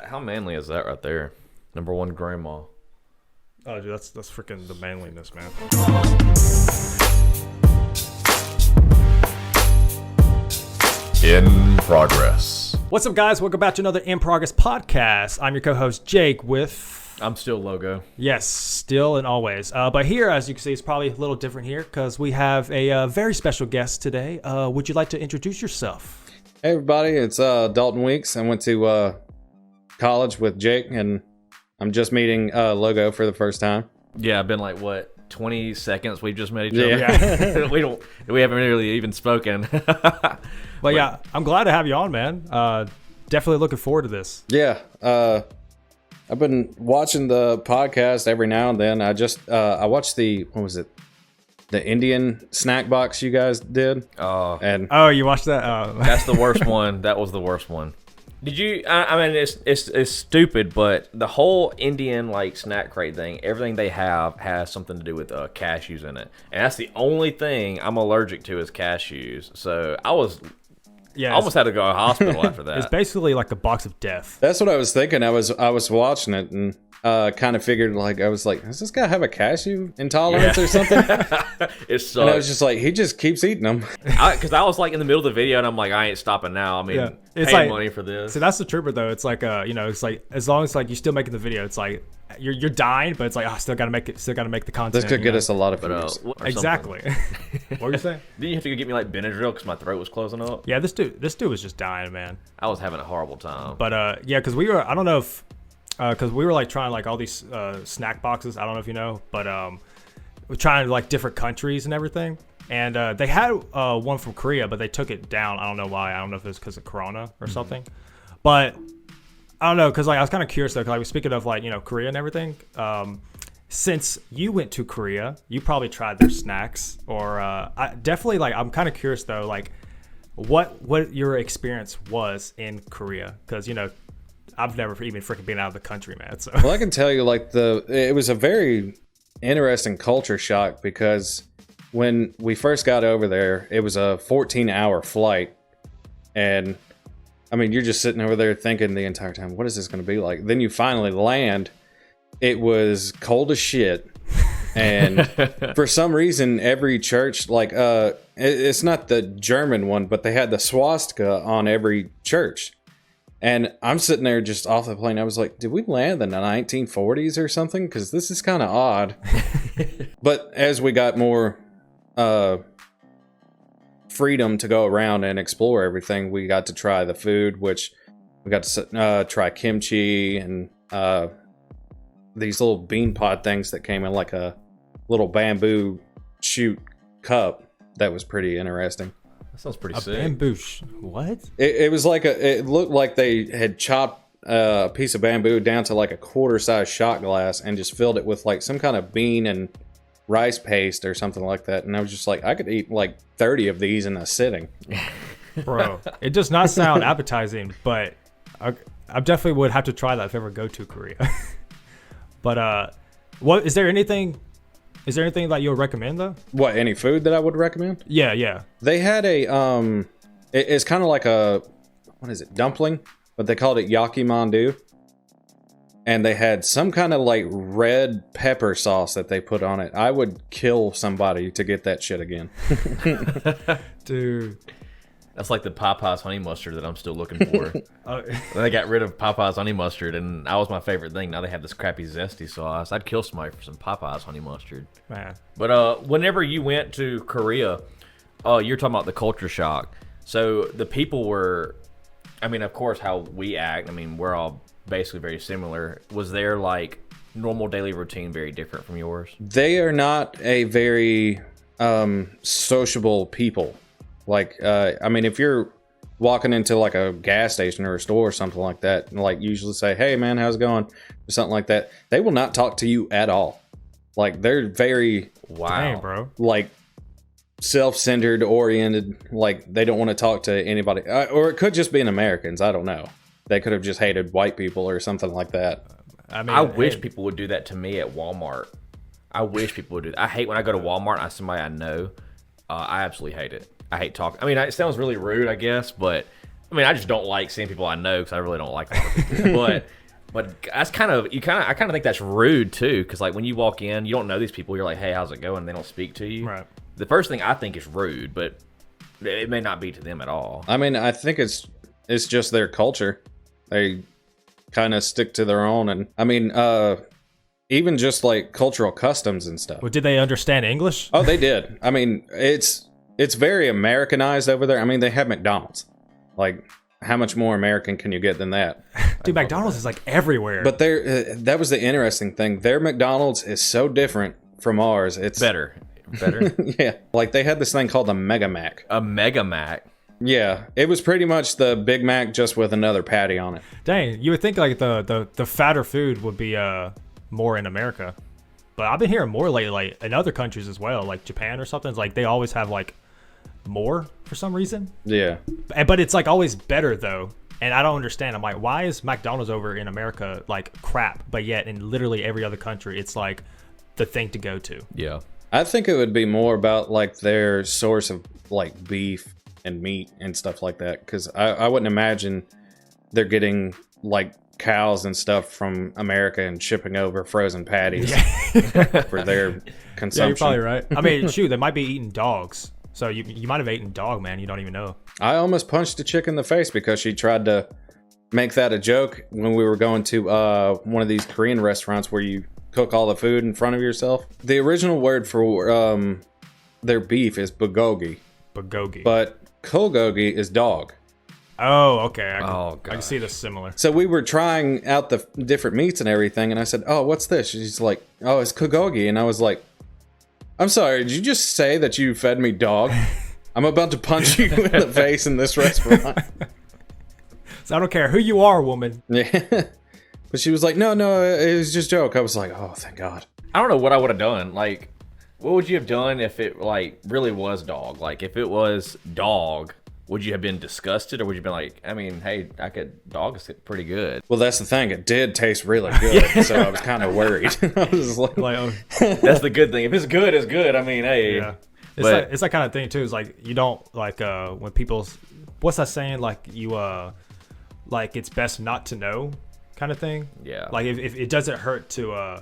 How manly is that right there? Number one grandma. Oh, dude, that's freaking the manliness, man. In progress. What's up, guys? Welcome back to another In Progress podcast. I'm your co-host, Jake, with... I'm still Logo. Yes, still and always. But here, as you can see, it's probably a little different here because we have a very special guest today. Would you like to introduce yourself? Hey everybody, it's Dalton Weeks. I went to college with Jake, and I'm just meeting Logo for the first time. Yeah, I've been like, what, 20 seconds we've just met each other? Yeah. we haven't really even spoken. But yeah, I'm glad to have you on, man. Definitely looking forward to this. Yeah, I've been watching the podcast every now and then. I watched what was it? The Indian snack box you guys did. Oh, you watched that? That's the worst one. That was the worst one. Did you? I mean, it's stupid, but the whole Indian like snack crate thing, everything they have has something to do with cashews in it, and that's the only thing I'm allergic to is cashews. So I almost had to go to the hospital after that. It's basically like a box of death. That's what I was thinking. I was watching it and kind of figured I was like, does this guy have a cashew intolerance or something? It sucks. And I was just like, he just keeps eating them. Because I was like in the middle of the video and I'm like, I ain't stopping now. I mean, it's paying like, money for this. So that's the trooper though. It's like it's like as long as like you're still making the video, it's like you're dying, but it's like I still gotta make it. Still gotta make the content. This could get us a lot of views. Exactly. What were you saying? Didn't you have to go get me like Benadryl because my throat was closing up? Yeah, this dude was just dying, man. I was having a horrible time. But yeah, because we were, I don't know if, because we were like trying like all these snack boxes. I don't know if you know, but we're trying like different countries and everything. And they had one from Korea, but they took it down. I don't know why. I don't know if it was because of Corona or something. But I don't know, because like I was kind of curious though, because like speaking of like Korea and everything. Since you went to Korea, you probably tried their snacks, or I definitely like. I'm kind of curious though, like what your experience was in Korea, because I've never even freaking been out of the country, man. So. Well, I can tell you, like it was a very interesting culture shock because when we first got over there, it was a 14-hour flight, and I mean, you're just sitting over there thinking the entire time, what is this going to be like? Then you finally land. It was cold as shit, and for some reason, every church, like, it's not the German one, but they had the swastika on every church. And I'm sitting there just off the plane. I was like, did we land in the 1940s or something? Because this is kind of odd. But as we got more freedom to go around and explore everything, we got to try the food, which we got to try kimchi and these little bean pod things that came in like a little bamboo shoot cup. That was pretty interesting. That sounds pretty sick. Bamboo. What? It was like it looked like they had chopped a piece of bamboo down to like a quarter-size shot glass and just filled it with like some kind of bean and rice paste or something like that. And I was just like, I could eat like 30 of these in a sitting. Bro, it does not sound appetizing, but I definitely would have to try that if I ever go to Korea. But what is there anything that you'll recommend though? What, any food that I would recommend? Yeah. They had it's kind of like a, what is it, dumpling, but they called it yakimandu. And they had some kind of like red pepper sauce that they put on it. I would kill somebody to get that shit again. Dude. That's like the Popeyes honey mustard that I'm still looking for. They got rid of Popeyes honey mustard, and that was my favorite thing. Now they have this crappy zesty sauce. I'd kill somebody for some Popeyes honey mustard. Man. But whenever you went to Korea, you're talking about the culture shock. So the people were, I mean, of course, how we act. I mean, we're all basically very similar. Was their like normal daily routine very different from yours? They are not a very sociable people. Like, I mean, if you're walking into like a gas station or a store or something like that, and like usually say, hey man, how's it going? Or something like that, they will not talk to you at all. Like, they're very, Dang, bro. like self-centered, oriented. Like, they don't want to talk to anybody. Or it could just be an Americans. I don't know. They could have just hated white people or something like that. I mean, I wish people would do that to me at Walmart. I wish people would do that. I hate when I go to Walmart and I see somebody I know. I absolutely hate it. I hate talking. I mean, it sounds really rude, I guess, but I mean, I just don't like seeing people I know because I really don't like them. But that's I kind of think that's rude too, because like when you walk in, you don't know these people. You're like, hey, how's it going? And they don't speak to you. Right. The first thing I think is rude, but it may not be to them at all. I mean, I think it's just their culture. They kind of stick to their own, and I mean, even just like cultural customs and stuff. Well, did they understand English? Oh, they did. I mean, it's very Americanized over there. I mean, they have McDonald's. Like, how much more American can you get than that? Dude, McDonald's is like everywhere. But that was the interesting thing. Their McDonald's is so different from ours. It's Better. yeah. Like, they had this thing called a Mega Mac. A Mega Mac. Yeah. It was pretty much the Big Mac just with another patty on it. Dang, you would think like the fatter food would be more in America. But I've been hearing more lately, like in other countries as well, like Japan or something. It's like they always have like more for some reason. Yeah. But it's like always better though. And I don't understand. I'm like, why is McDonald's over in America like crap, but yet in literally every other country it's like the thing to go to? Yeah. I think it would be more about like their source of like beef and meat and stuff like that, because I wouldn't imagine they're getting like cows and stuff from America and shipping over frozen patties for their consumption. Yeah, you're probably right. I mean, shoot, they might be eating dogs. So you might have eaten dog, man. You don't even know. I almost punched a chick in the face because she tried to make that a joke when we were going to one of these Korean restaurants where you cook all the food in front of yourself. The original word for their beef is bulgogi. Bulgogi. But bulgogi is dog. Oh, okay. I Oh, can see this similar. So we were trying out the different meats and everything, and I said, "Oh, what's this?" She's like, "Oh, it's bulgogi," and I was like, "I'm sorry, did you just say that you fed me dog? I'm about to punch you in the face in this restaurant." So I don't care who you are, woman. Yeah. But she was like, no, it was just a joke. I was like, oh, thank God. I don't know what I would have done. Like, what would you have done if it like really was dog? Like, if it was dog, would you have been disgusted, or would you have been like, I mean, hey, dog is pretty good. Well, that's the thing. It did taste really good, so I was kind of worried. I was like, That's the good thing. If it's good, it's good. I mean, hey. Yeah. It's that kind of thing too. It's like you don't like when people, what's that saying? Like you like it's best not to know, kind of thing. Yeah. Like if it doesn't hurt to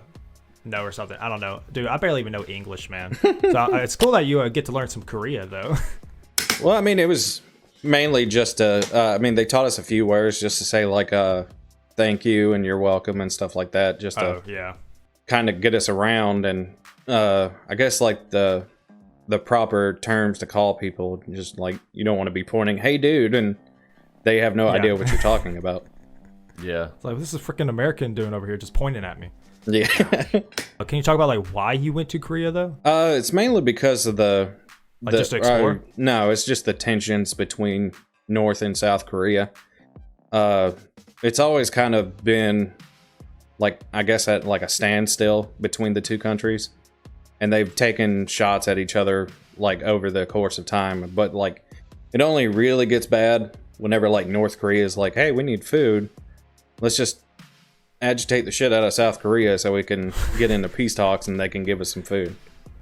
know or something. I don't know, dude. I barely even know English, man. So it's cool that you get to learn some Korea though. Well, I mean, it was mainly just I mean, they taught us a few words just to say like thank you and you're welcome and stuff like that, just to kind of get us around. And I guess like the proper terms to call people, just like you don't want to be pointing, hey dude, and they have no idea what you're talking about. Yeah. It's like, this is freaking American doing over here, just pointing at me. Yeah. Can you talk about like why you went to Korea though? It's mainly because of just to explore? No, it's just the tensions between North and South Korea. It's always kind of been like, I guess, at like a standstill between the two countries, and they've taken shots at each other like over the course of time. But like, it only really gets bad whenever like North Korea is like, hey, we need food. Let's just agitate the shit out of South Korea so we can get into peace talks and they can give us some food.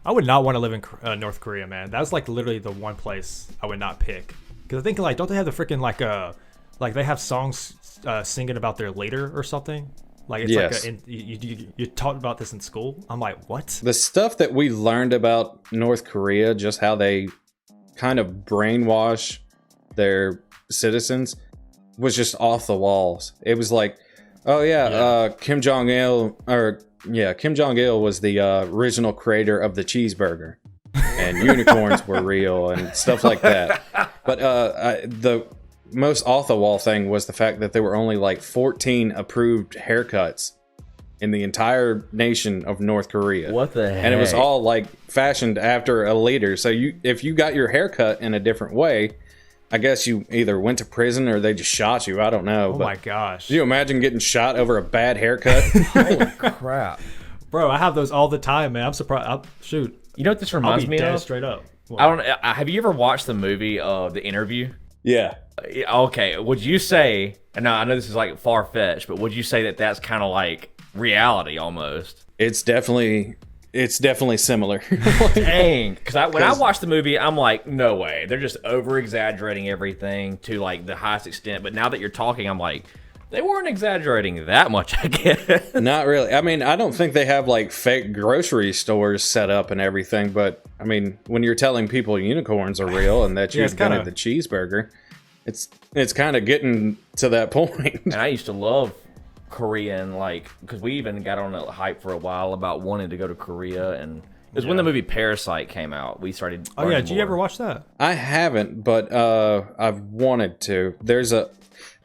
I would not want to live in North Korea, man. That's like literally the one place I would not pick. Because I think like, don't they have the freaking like they have songs singing about their leader or something? Like it's yes. like you taught about this in school. I'm like, what? The stuff that we learned about North Korea, just how they kind of brainwash their citizens, was just off the walls. It was like, oh yeah. Kim Jong-il was the original creator of the cheeseburger, and unicorns were real and stuff like that. But the most off the wall thing was the fact that there were only like 14 approved haircuts in the entire nation of North Korea. What the heck? And it was all like fashioned after a leader. So if you got your haircut in a different way, I guess you either went to prison or they just shot you. I don't know. Oh my gosh. Do you imagine getting shot over a bad haircut? Holy crap. Bro, I have those all the time, man. I'm surprised. Shoot. You know what this reminds me dead of? Straight up. What? I don't know. Have you ever watched the movie The Interview? Yeah. Okay. Would you say, and now I know this is like far-fetched, but would you say that that's kind of like reality almost? It's definitely it's definitely similar. Dang, because when I watched the movie, I'm like, no way, they're just over exaggerating everything to like the highest extent. But now that you're talking, I'm like, they weren't exaggerating that much, I guess. Not really. I mean, I don't think they have like fake grocery stores set up and everything, but I mean, when you're telling people unicorns are real and that you invented the cheeseburger, it's kind of getting to that point. And I used to love Korean, like, because we even got on a hype for a while about wanting to go to Korea, and it was when the movie Parasite came out. We started. Oh yeah, did you ever watch that? I haven't, but I've wanted to.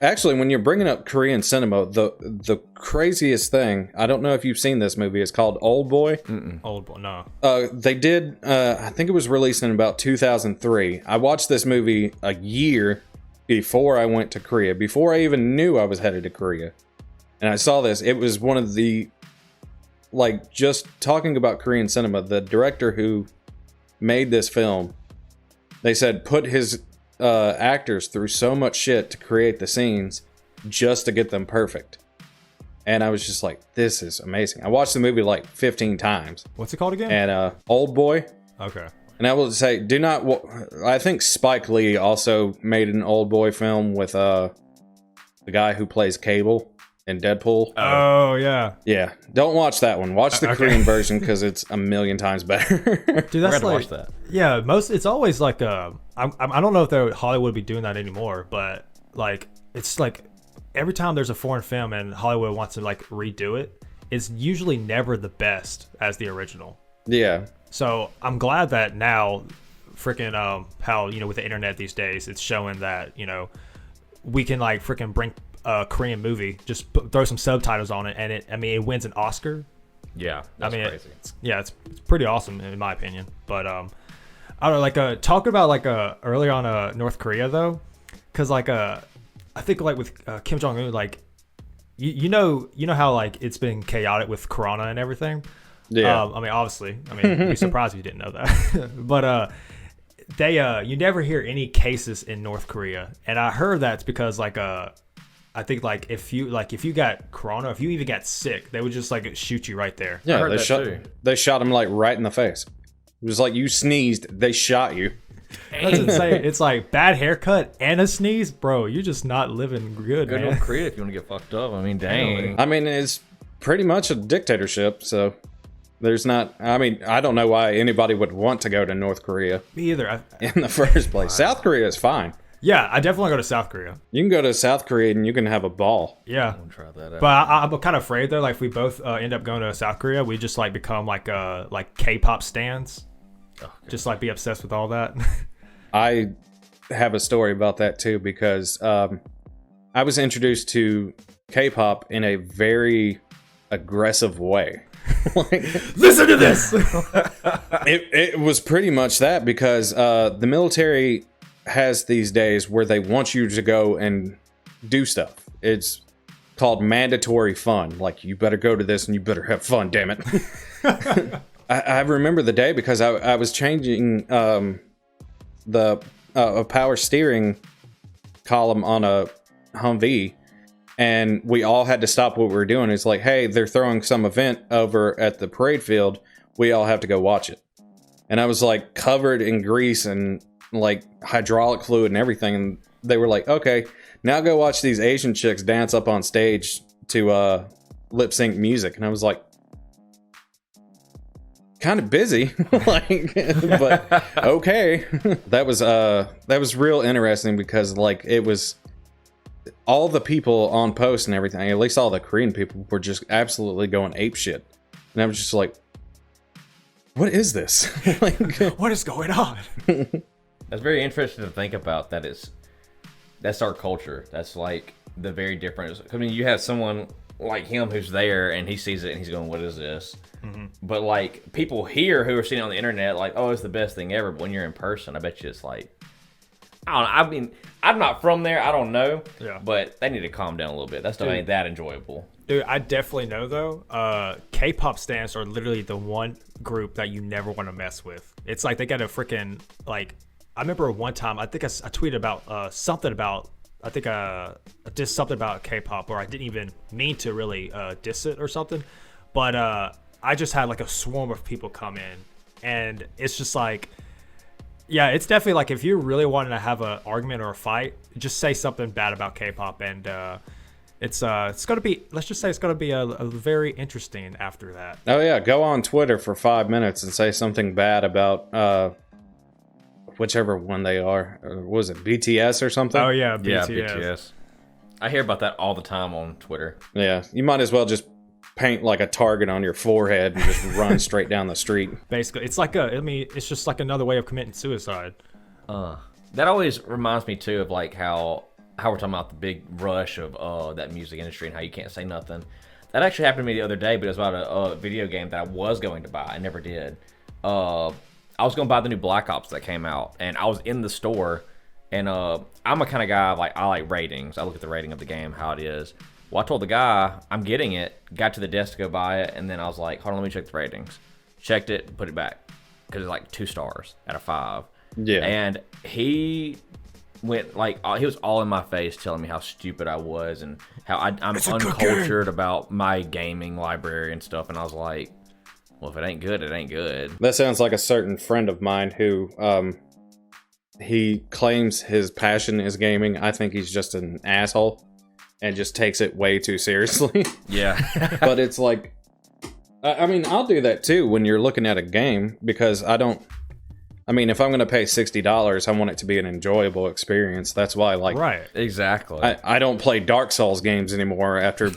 Actually, when you're bringing up Korean cinema, the craziest thing, I don't know if you've seen this movie, it's called Old Boy. Old Boy, no. They did, I think it was released in about 2003. I watched this movie a year before I went to Korea, before I even knew I was headed to Korea. And I saw this. It was one of the, like, just talking about Korean cinema, the director who made this film, they said put his actors through so much shit to create the scenes just to get them perfect. And I was just like, this is amazing. I watched the movie like 15 times. What's it called again? And Old Boy. Okay. And I will say, I think Spike Lee also made an Old Boy film with the guy who plays Cable in Deadpool. Oh, yeah. Yeah. Don't watch that one. Watch the Korean version because it's a million times better. Dude, that's like, watch that. Yeah, it's always like, I don't know if Hollywood would be doing that anymore, but like, it's like every time there's a foreign film and Hollywood wants to like redo it, it's usually never the best as the original. Yeah. So I'm glad that now, freaking how, you know, with the internet these days, it's showing that, you know, we can like freaking bring a Korean movie, just throw some subtitles on it, and it wins an Oscar. Yeah, that's crazy. It's pretty awesome in my opinion. But I don't know, like talking about like earlier on North Korea though, because like I think like with Kim Jong Un, like you know how like it's been chaotic with Corona and everything. Yeah. I mean, obviously, I'd be surprised if you didn't know that. But they you never hear any cases in North Korea, and I heard that's because like I think like if you got Corona, if you even got sick, they would just like shoot you right there. Yeah, they shot him like right in the face. It was like you sneezed, they shot you. That's insane. It's like bad haircut and a sneeze, bro. You're just not living good, man. North Korea if you want to get fucked up. I mean, dang. I mean, it's pretty much a dictatorship, so there's not. I mean, I don't know why anybody would want to go to North Korea. Me either. In the first place, South Korea is fine. Yeah, I definitely want to go to South Korea. You can go to South Korea and you can have a ball. Yeah, I'm gonna try that out. But I'm kind of afraid though. Like if we both end up going to South Korea, we just like become like K-pop stans. Okay. Just like be obsessed with all that. I have a story about that too because I was introduced to K-pop in a very aggressive way. Listen to this. It was pretty much that because the military has these days where they want you to go and do stuff. It's called mandatory fun. Like, you better go to this and you better have fun, damn it. I remember the day because I was changing the power steering column on a Humvee, and we all had to stop what we were doing. It's like, hey, they're throwing some event over at the parade field. We all have to go watch it. And I was like covered in grease and like hydraulic fluid and everything. And they were like, okay, now go watch these Asian chicks dance up on stage to lip sync music. And I was like, kind of busy, like, but okay. That was real interesting because like it was all the people on post and everything, at least all the Korean people, were just absolutely going ape shit. And I was just like, what is this? Like, what is going on? That's very interesting to think about. That's our culture. That's like the very different. I mean, you have someone like him who's there and he sees it and he's going, what is this? Mm-hmm. But like people here who are seeing it on the internet, like, oh, it's the best thing ever. But when you're in person, I bet you it's like, I don't know. I mean, I'm not from there. I don't know. Yeah. But they need to calm down a little bit. That stuff ain't that enjoyable. Dude, I definitely know though. K-pop stans are literally the one group that you never want to mess with. It's like they got a freaking like. I remember one time I think I tweeted about something about. I think I did something about K-pop, or I didn't even mean to really diss it or something. But I just had like a swarm of people come in, and it's just like, yeah, it's definitely like if you're really wanting to have an argument or a fight, just say something bad about K-pop, and it's gonna be, let's just say it's gonna be a very interesting after that. Oh yeah, go on Twitter for 5 minutes and say something bad about whichever one they are. Or was it BTS or something? Oh yeah, BTS. Yeah, BTS. I hear about that all the time on Twitter. Yeah, you might as well just paint like a target on your forehead and just run straight down the street. Basically, it's like it's just like another way of committing suicide. That always reminds me too of like how we're talking about the big rush of that music industry and how you can't say nothing. That actually happened to me the other day, but it was about a video game that I was going to buy. I never did. I was going to buy the new Black Ops that came out, and I was in the store, and I'm a kind of guy, like, I like ratings. I look at the rating of the game, how it is. Well, I told the guy I'm getting it, got to the desk to go buy it, and then I was like, hold on, let me check the ratings. Checked it, put it back, because it's like 2 stars out of 5. Yeah. And he went, like, he was all in my face telling me how stupid I was and how I'm uncultured about my gaming library and stuff, and I was like, well, if it ain't good, it ain't good. That sounds like a certain friend of mine who he claims his passion is gaming. I think he's just an asshole and just takes it way too seriously. Yeah. But it's like, I mean, I'll do that too when you're looking at a game, because if I'm going to pay $60, I want it to be an enjoyable experience. That's why, like, Right. Exactly. I don't play Dark Souls games anymore after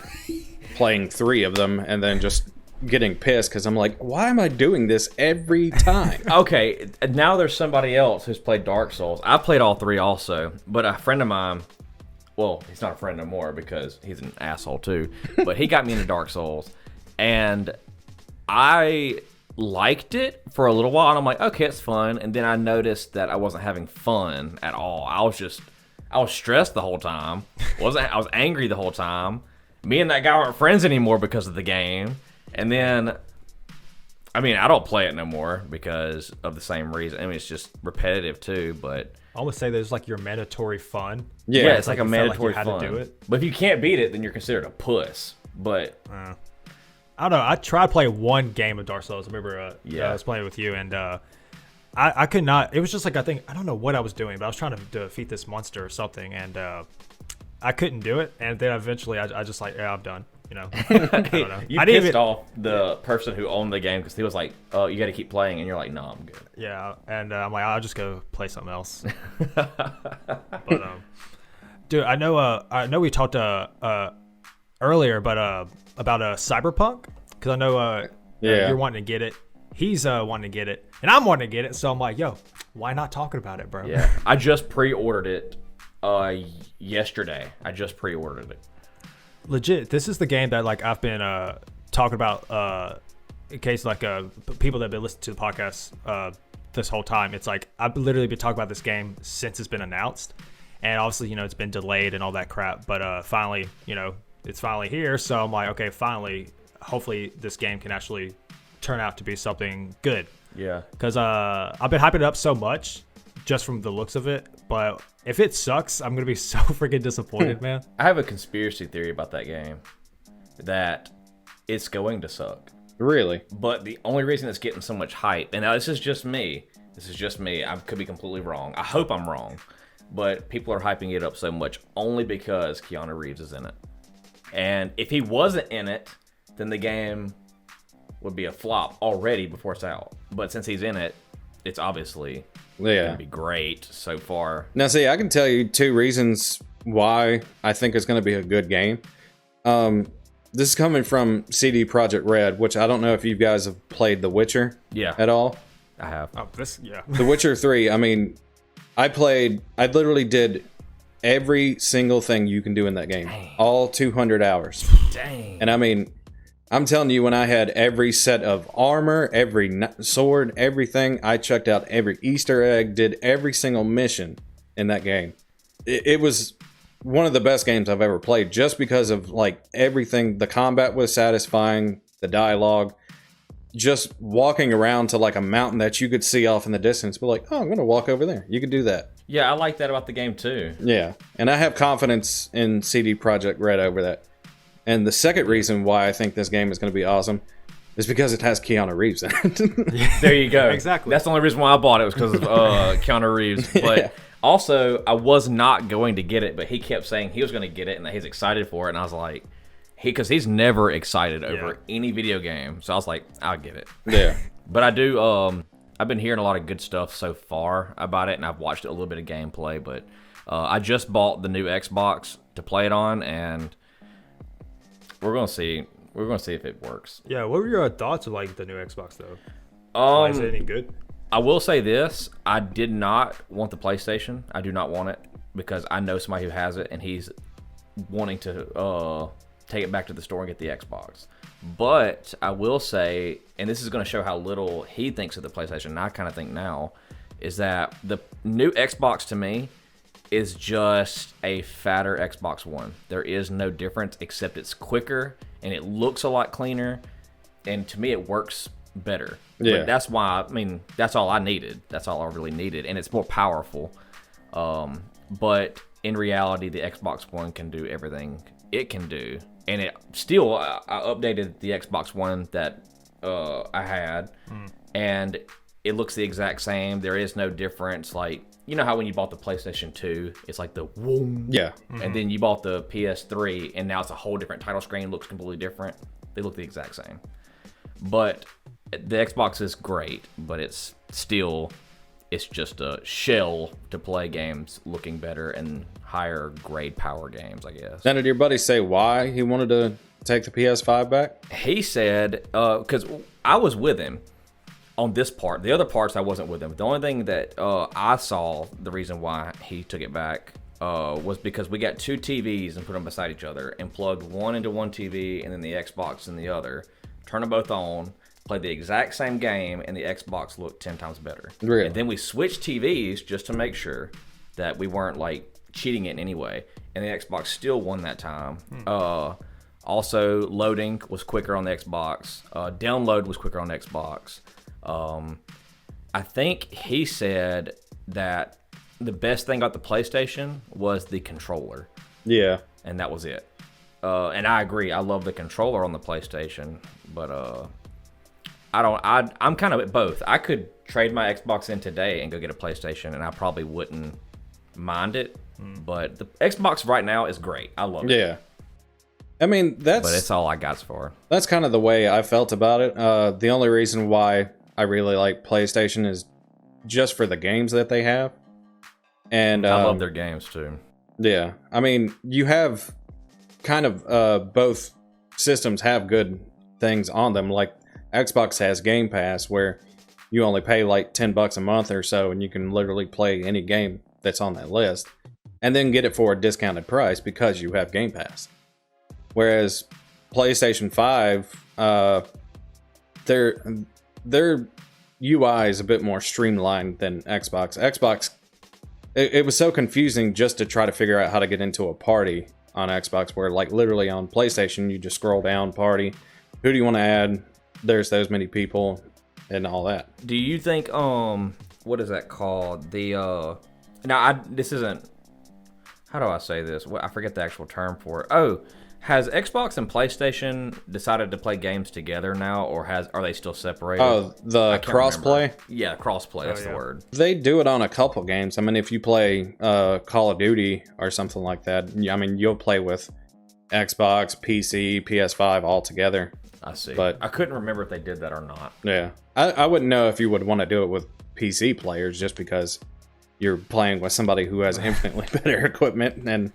playing 3 of them and then just getting pissed because I'm like, why am I doing this every time? Okay, now there's somebody else who's played Dark Souls. I played all 3 also, but a friend of mine, well, he's not a friend no more because he's an asshole too, but he got me into Dark Souls, and I liked it for a little while, and I'm like, okay, it's fun, and then I noticed that I wasn't having fun at all. I was stressed the whole time. I was angry the whole time. Me and that guy aren't friends anymore because of the game. And then, I mean, I don't play it no more because of the same reason. I mean, it's just repetitive too, but... I almost say there's like your mandatory fun. Yeah, it's like a you felt mandatory like you had fun. to do it. But if you can't beat it, then you're considered a puss. But... I don't know. I tried to play one game of Dark Souls. I remember I was playing with you, and I could not... It was just like, I don't know what I was doing, but I was trying to defeat this monster or something, and I couldn't do it. And then eventually I just like, yeah, I'm done. You know, I don't know. You pissed off the person who owned the game because he was like, "Oh, you got to keep playing," and you're like, "No, I'm good." Yeah, and I'm like, I'll just go play something else. But dude, I know we talked earlier, but about Cyberpunk, because I know you're wanting to get it. He's wanting to get it, and I'm wanting to get it. So I'm like, yo, why not talking about it, bro? Yeah, I just pre-ordered it yesterday. I just pre-ordered it. Legit, this is the game that like I've been talking about in case like people that have been listening to the podcast this whole time. It's like I've literally been talking about this game since it's been announced, and obviously it's been delayed and all that crap, but finally it's finally here. So I'm like, okay, finally, hopefully this game can actually turn out to be something good. Yeah, because I've been hyping it up so much just from the looks of it, but if it sucks, I'm gonna be so freaking disappointed, man. I have a conspiracy theory about that game, that it's going to suck. Really? But the only reason it's getting so much hype, and now this is just me, I could be completely wrong. I hope I'm wrong, but people are hyping it up so much only because Keanu Reeves is in it. And if he wasn't in it, then the game would be a flop already before it's out. But since he's in it, it's obviously gonna be great so far. Now, see, I can tell you 2 reasons why I think it's going to be a good game. This is coming from CD Projekt Red, which I don't know if you guys have played The Witcher at all. I have. Oh, The Witcher 3, I mean, I literally did every single thing you can do in that game. Dang. All 200 hours. Dang. And I mean, I'm telling you, when I had every set of armor, every sword, everything, I checked out every Easter egg, did every single mission in that game. It was one of the best games I've ever played, just because of like everything. The combat was satisfying, the dialogue, just walking around to like a mountain that you could see off in the distance, but like, oh, I'm gonna walk over there. You could do that. Yeah, I like that about the game too. Yeah, and I have confidence in CD Projekt Red over that. And the second reason why I think this game is going to be awesome It's because it has Keanu Reeves in it. There you go. Exactly. That's the only reason why I bought it was because of Keanu Reeves. But also, I was not going to get it, but he kept saying he was going to get it and that he's excited for it. And I was like, because he's never excited over any video game. So I was like, I'll get it. Yeah. But I do, I've been hearing a lot of good stuff so far about it, and I've watched a little bit of gameplay. But I just bought the new Xbox to play it on, and we're going to see. We're going to see if it works. Yeah, what were your thoughts of like the new Xbox though? Is it any good? I will say this: I did not want the PlayStation. I do not want it because I know somebody who has it, and he's wanting to take it back to the store and get the Xbox. But I will say, and this is going to show how little he thinks of the PlayStation, and I kind of think now, is that the new Xbox to me is just a fatter Xbox One. There is no difference except it's quicker and it looks a lot cleaner, and to me it works better. Yeah. But that's why, I mean, that's all I needed. That's all I really needed, and it's more powerful. But in reality, the Xbox One can do everything it can do, and it still, I updated the Xbox One that I had, and it looks the exact same. There is no difference. Like, you know how when you bought the PlayStation 2, it's like the whoom. Yeah. And then you bought the PS3, and now it's a whole different title screen. Looks completely different. They look the exact same. But the Xbox is great, but it's just a shell to play games looking better and higher grade power games, I guess. Now, did your buddy say why he wanted to take the PS5 back? He said, because I was with him on this part. The other parts I wasn't with him. The only thing that I saw the reason why he took it back was because we got two TVs and put them beside each other and plugged one into one TV and then the Xbox in the other. Turn them both on, played the exact same game, and the Xbox looked 10 times better. Really? And then we switched TVs just to make sure that we weren't like cheating it in any way. And the Xbox still won that time. Also, loading was quicker on the Xbox. Download was quicker on the Xbox. I think he said that the best thing about the PlayStation was the controller. Yeah. And that was it. And I agree. I love the controller on the PlayStation, but I'm kind of at both. I could trade my Xbox in today and go get a PlayStation, and I probably wouldn't mind it. But the Xbox right now is great. I love it. Yeah. I mean, But it's all I got for. that's kind of the way I felt about it. The only reason why I really like PlayStation is just for the games that they have. And I love their games too. yeah, I mean, you have kind of both systems have good things on them. Like Xbox has Game Pass, where you only pay like $10 a month or so, and you can literally play any game that's on that list, and then get it for a discounted price because you have Game Pass. Whereas PlayStation 5, their UI is a bit more streamlined than Xbox. Xbox, it was so confusing just to try to figure out how to get into a party on Xbox, where like literally on PlayStation you just scroll down, party, who do you want to add, there's those many people and all that. Do you think what is that called? The this isn't, how do I say this? Well, I forget the actual term for it. Oh, has Xbox and PlayStation decided to play games together now, or are they still separated? Oh, the crossplay? Yeah, crossplay. That's the word. They do it on a couple games. I mean, if you play Call of Duty or something like that, I mean, you'll play with Xbox, PC, PS5 all together. I see. But I couldn't remember if they did that or not. Yeah. I wouldn't know if you would want to do it with PC players, just because you're playing with somebody who has infinitely better equipment and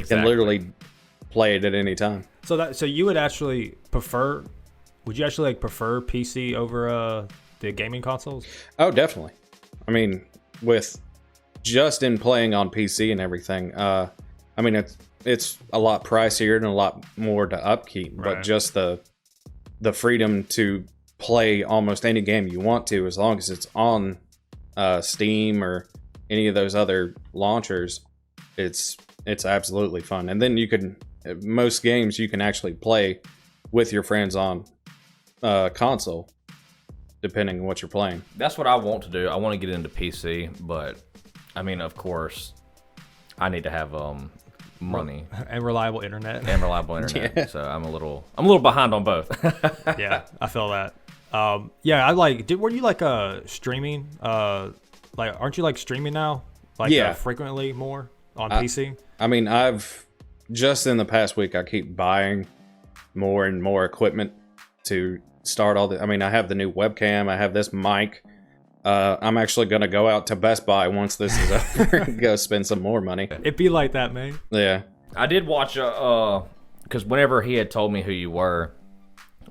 can literally play it at any time. So you would actually prefer? Would you actually prefer PC over the gaming consoles? Oh, definitely. I mean, with just in playing on PC and everything, I mean it's a lot pricier and a lot more to upkeep, right. But just the freedom to play almost any game you want to, as long as it's on Steam or any of those other launchers, it's absolutely fun. And then you can, most games you can actually play with your friends on console, depending on what you're playing. That's what I want to do. I want to get into PC, but I mean, of course, I need to have money and reliable internet. and reliable internet. So I'm a little behind on both. Yeah, I feel that. Yeah, I like. Were you like streaming? Like, aren't you like streaming now? Like, Yeah. Frequently more on PC. I mean, I've just in the past week, I keep buying more and more equipment to start all the. I mean, I have the new webcam. I have this mic. I'm actually going to go out to Best Buy once this is over and go spend some more money. It'd be like that, man. Yeah. I did watch because whenever he had told me who you were,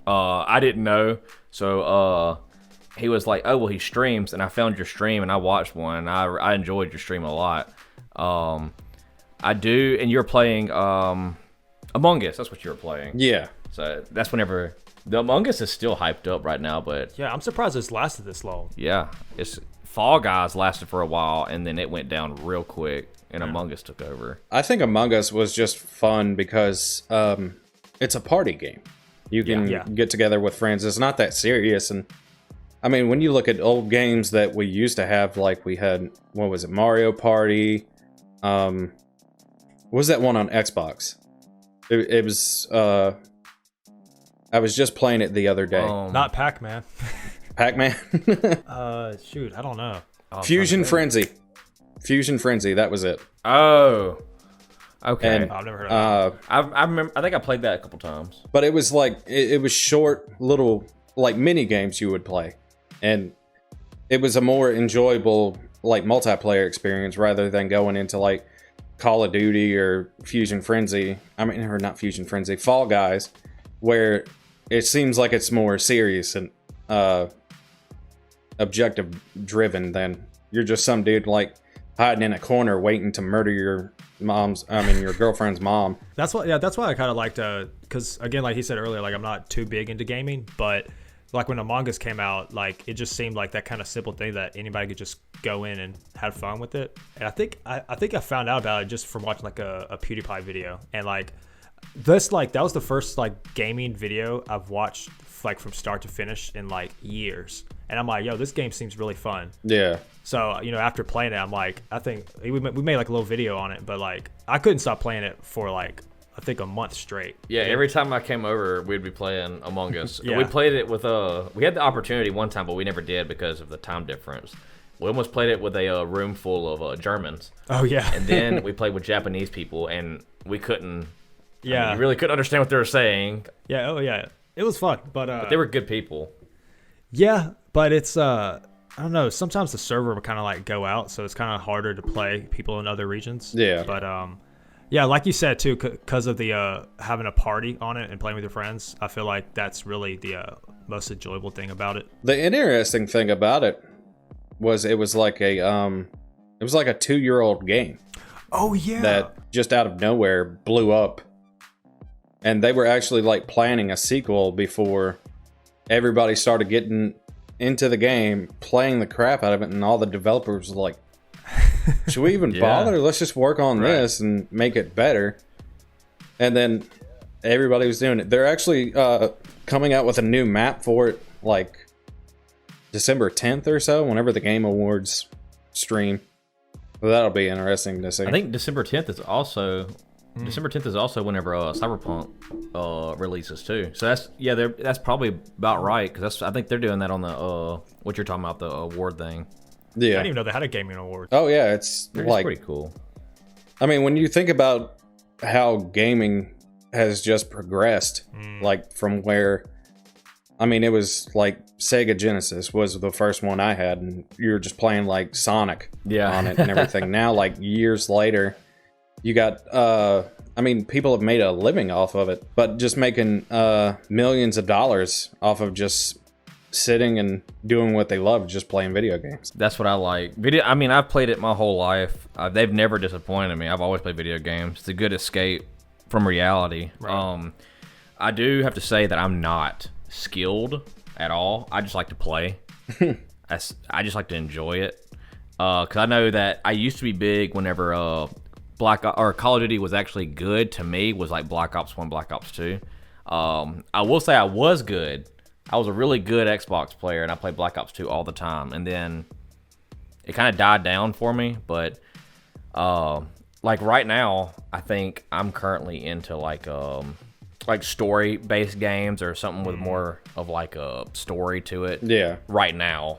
I didn't know. So he was like, "Oh well, he streams," and I found your stream and I watched one. I enjoyed your stream a lot. I do, and you're playing Among Us. That's what you were playing. Yeah. So that's whenever the Among Us is still hyped up right now, but Yeah, I'm surprised it's lasted this long. yeah, it's Fall Guys lasted for a while and then it went down real quick, and Among Us took over. I think Among Us was just fun because it's a party game. You can get together with friends. It's not that serious. And I mean, when you look at old games that we used to have, like we had, what was it, Mario Party? What was that one on Xbox? It was, I was just playing it the other day. Not Pac-Man. Pac-Man? Shoot, I don't know. Fusion Frenzy. Fusion Frenzy, that was it. Oh, okay. And, I've never heard of that. I remember. I think I played that a couple times. But it was like, it was short, little, like mini games you would play. And it was a more enjoyable, like, multiplayer experience rather than going into, like, Call of Duty or Fusion Frenzy. I mean, or not Fusion Frenzy, Fall Guys, where it seems like it's more serious and objective driven than you're just some dude, like, hiding in a corner waiting to murder your girlfriend's mom. That's why I kind of liked, because again, like he said earlier, like I'm not too big into gaming, but like when Among Us came out, like it just seemed like that kind of simple thing that anybody could just go in and have fun with it. And I think I found out about it just from watching like a PewDiePie video, and like this, like that was the first like gaming video I've watched like from start to finish in like years. And I'm like, yo, this game seems really fun. Yeah. So, you know, after playing it, I'm like, I think we made like a little video on it, but like I couldn't stop playing it for like, I think a month straight. Yeah, every time I came over, we'd be playing Among Us. Yeah. We played it with we had the opportunity one time, but we never did because of the time difference. We almost played it with a room full of Germans. Oh yeah. And then we played with Japanese people, and we couldn't. Yeah. I mean, you really couldn't understand what they were saying. Yeah. Oh yeah. It was fun, but They were good people. yeah, but it's I don't know. Sometimes the server will kind of like go out, so it's kind of harder to play people in other regions. Yeah. But yeah, like you said too, because of the having a party on it and playing with your friends, I feel like that's really the most enjoyable thing about it. The interesting thing about it was it was like a 2-year-old game Oh yeah. that just out of nowhere blew up. And they were actually like planning a sequel before everybody started getting into the game, playing the crap out of it, and all the developers were like, should we even bother? Let's just work on this and make it better. And then everybody was doing it. They're actually coming out with a new map for it like December 10th or so, whenever the Game Awards stream. So that'll be interesting to see. I think December 10th is also whenever Cyberpunk releases too. So that's probably about right, because I think they're doing that on the what you're talking about, the award thing. I Yeah. didn't even know they had a gaming award. Oh yeah, it's It's like pretty cool. I mean, when you think about how gaming has just progressed, like from where, I mean, it was like Sega Genesis was the first one I had, and you were just playing like Sonic on it and everything. Now, like years later, you got, I mean, people have made a living off of it, but just making millions of dollars off of just sitting and doing what they love, just playing video games. That's what I like. I mean, I've played it my whole life. They've never disappointed me. I've always played video games. It's a good escape from reality. Right. I do have to say that I'm not skilled at all. I just like to play. I just like to enjoy it. Because I know that I used to be big whenever Call of Duty was actually good to me, was like Black Ops 1, Black Ops 2. I will say I was good. I was a really good Xbox player, and I played Black Ops 2 all the time. And then it kind of died down for me, but like right now, I think I'm currently into like story based games or something with more of like a story to it. Yeah. Right now,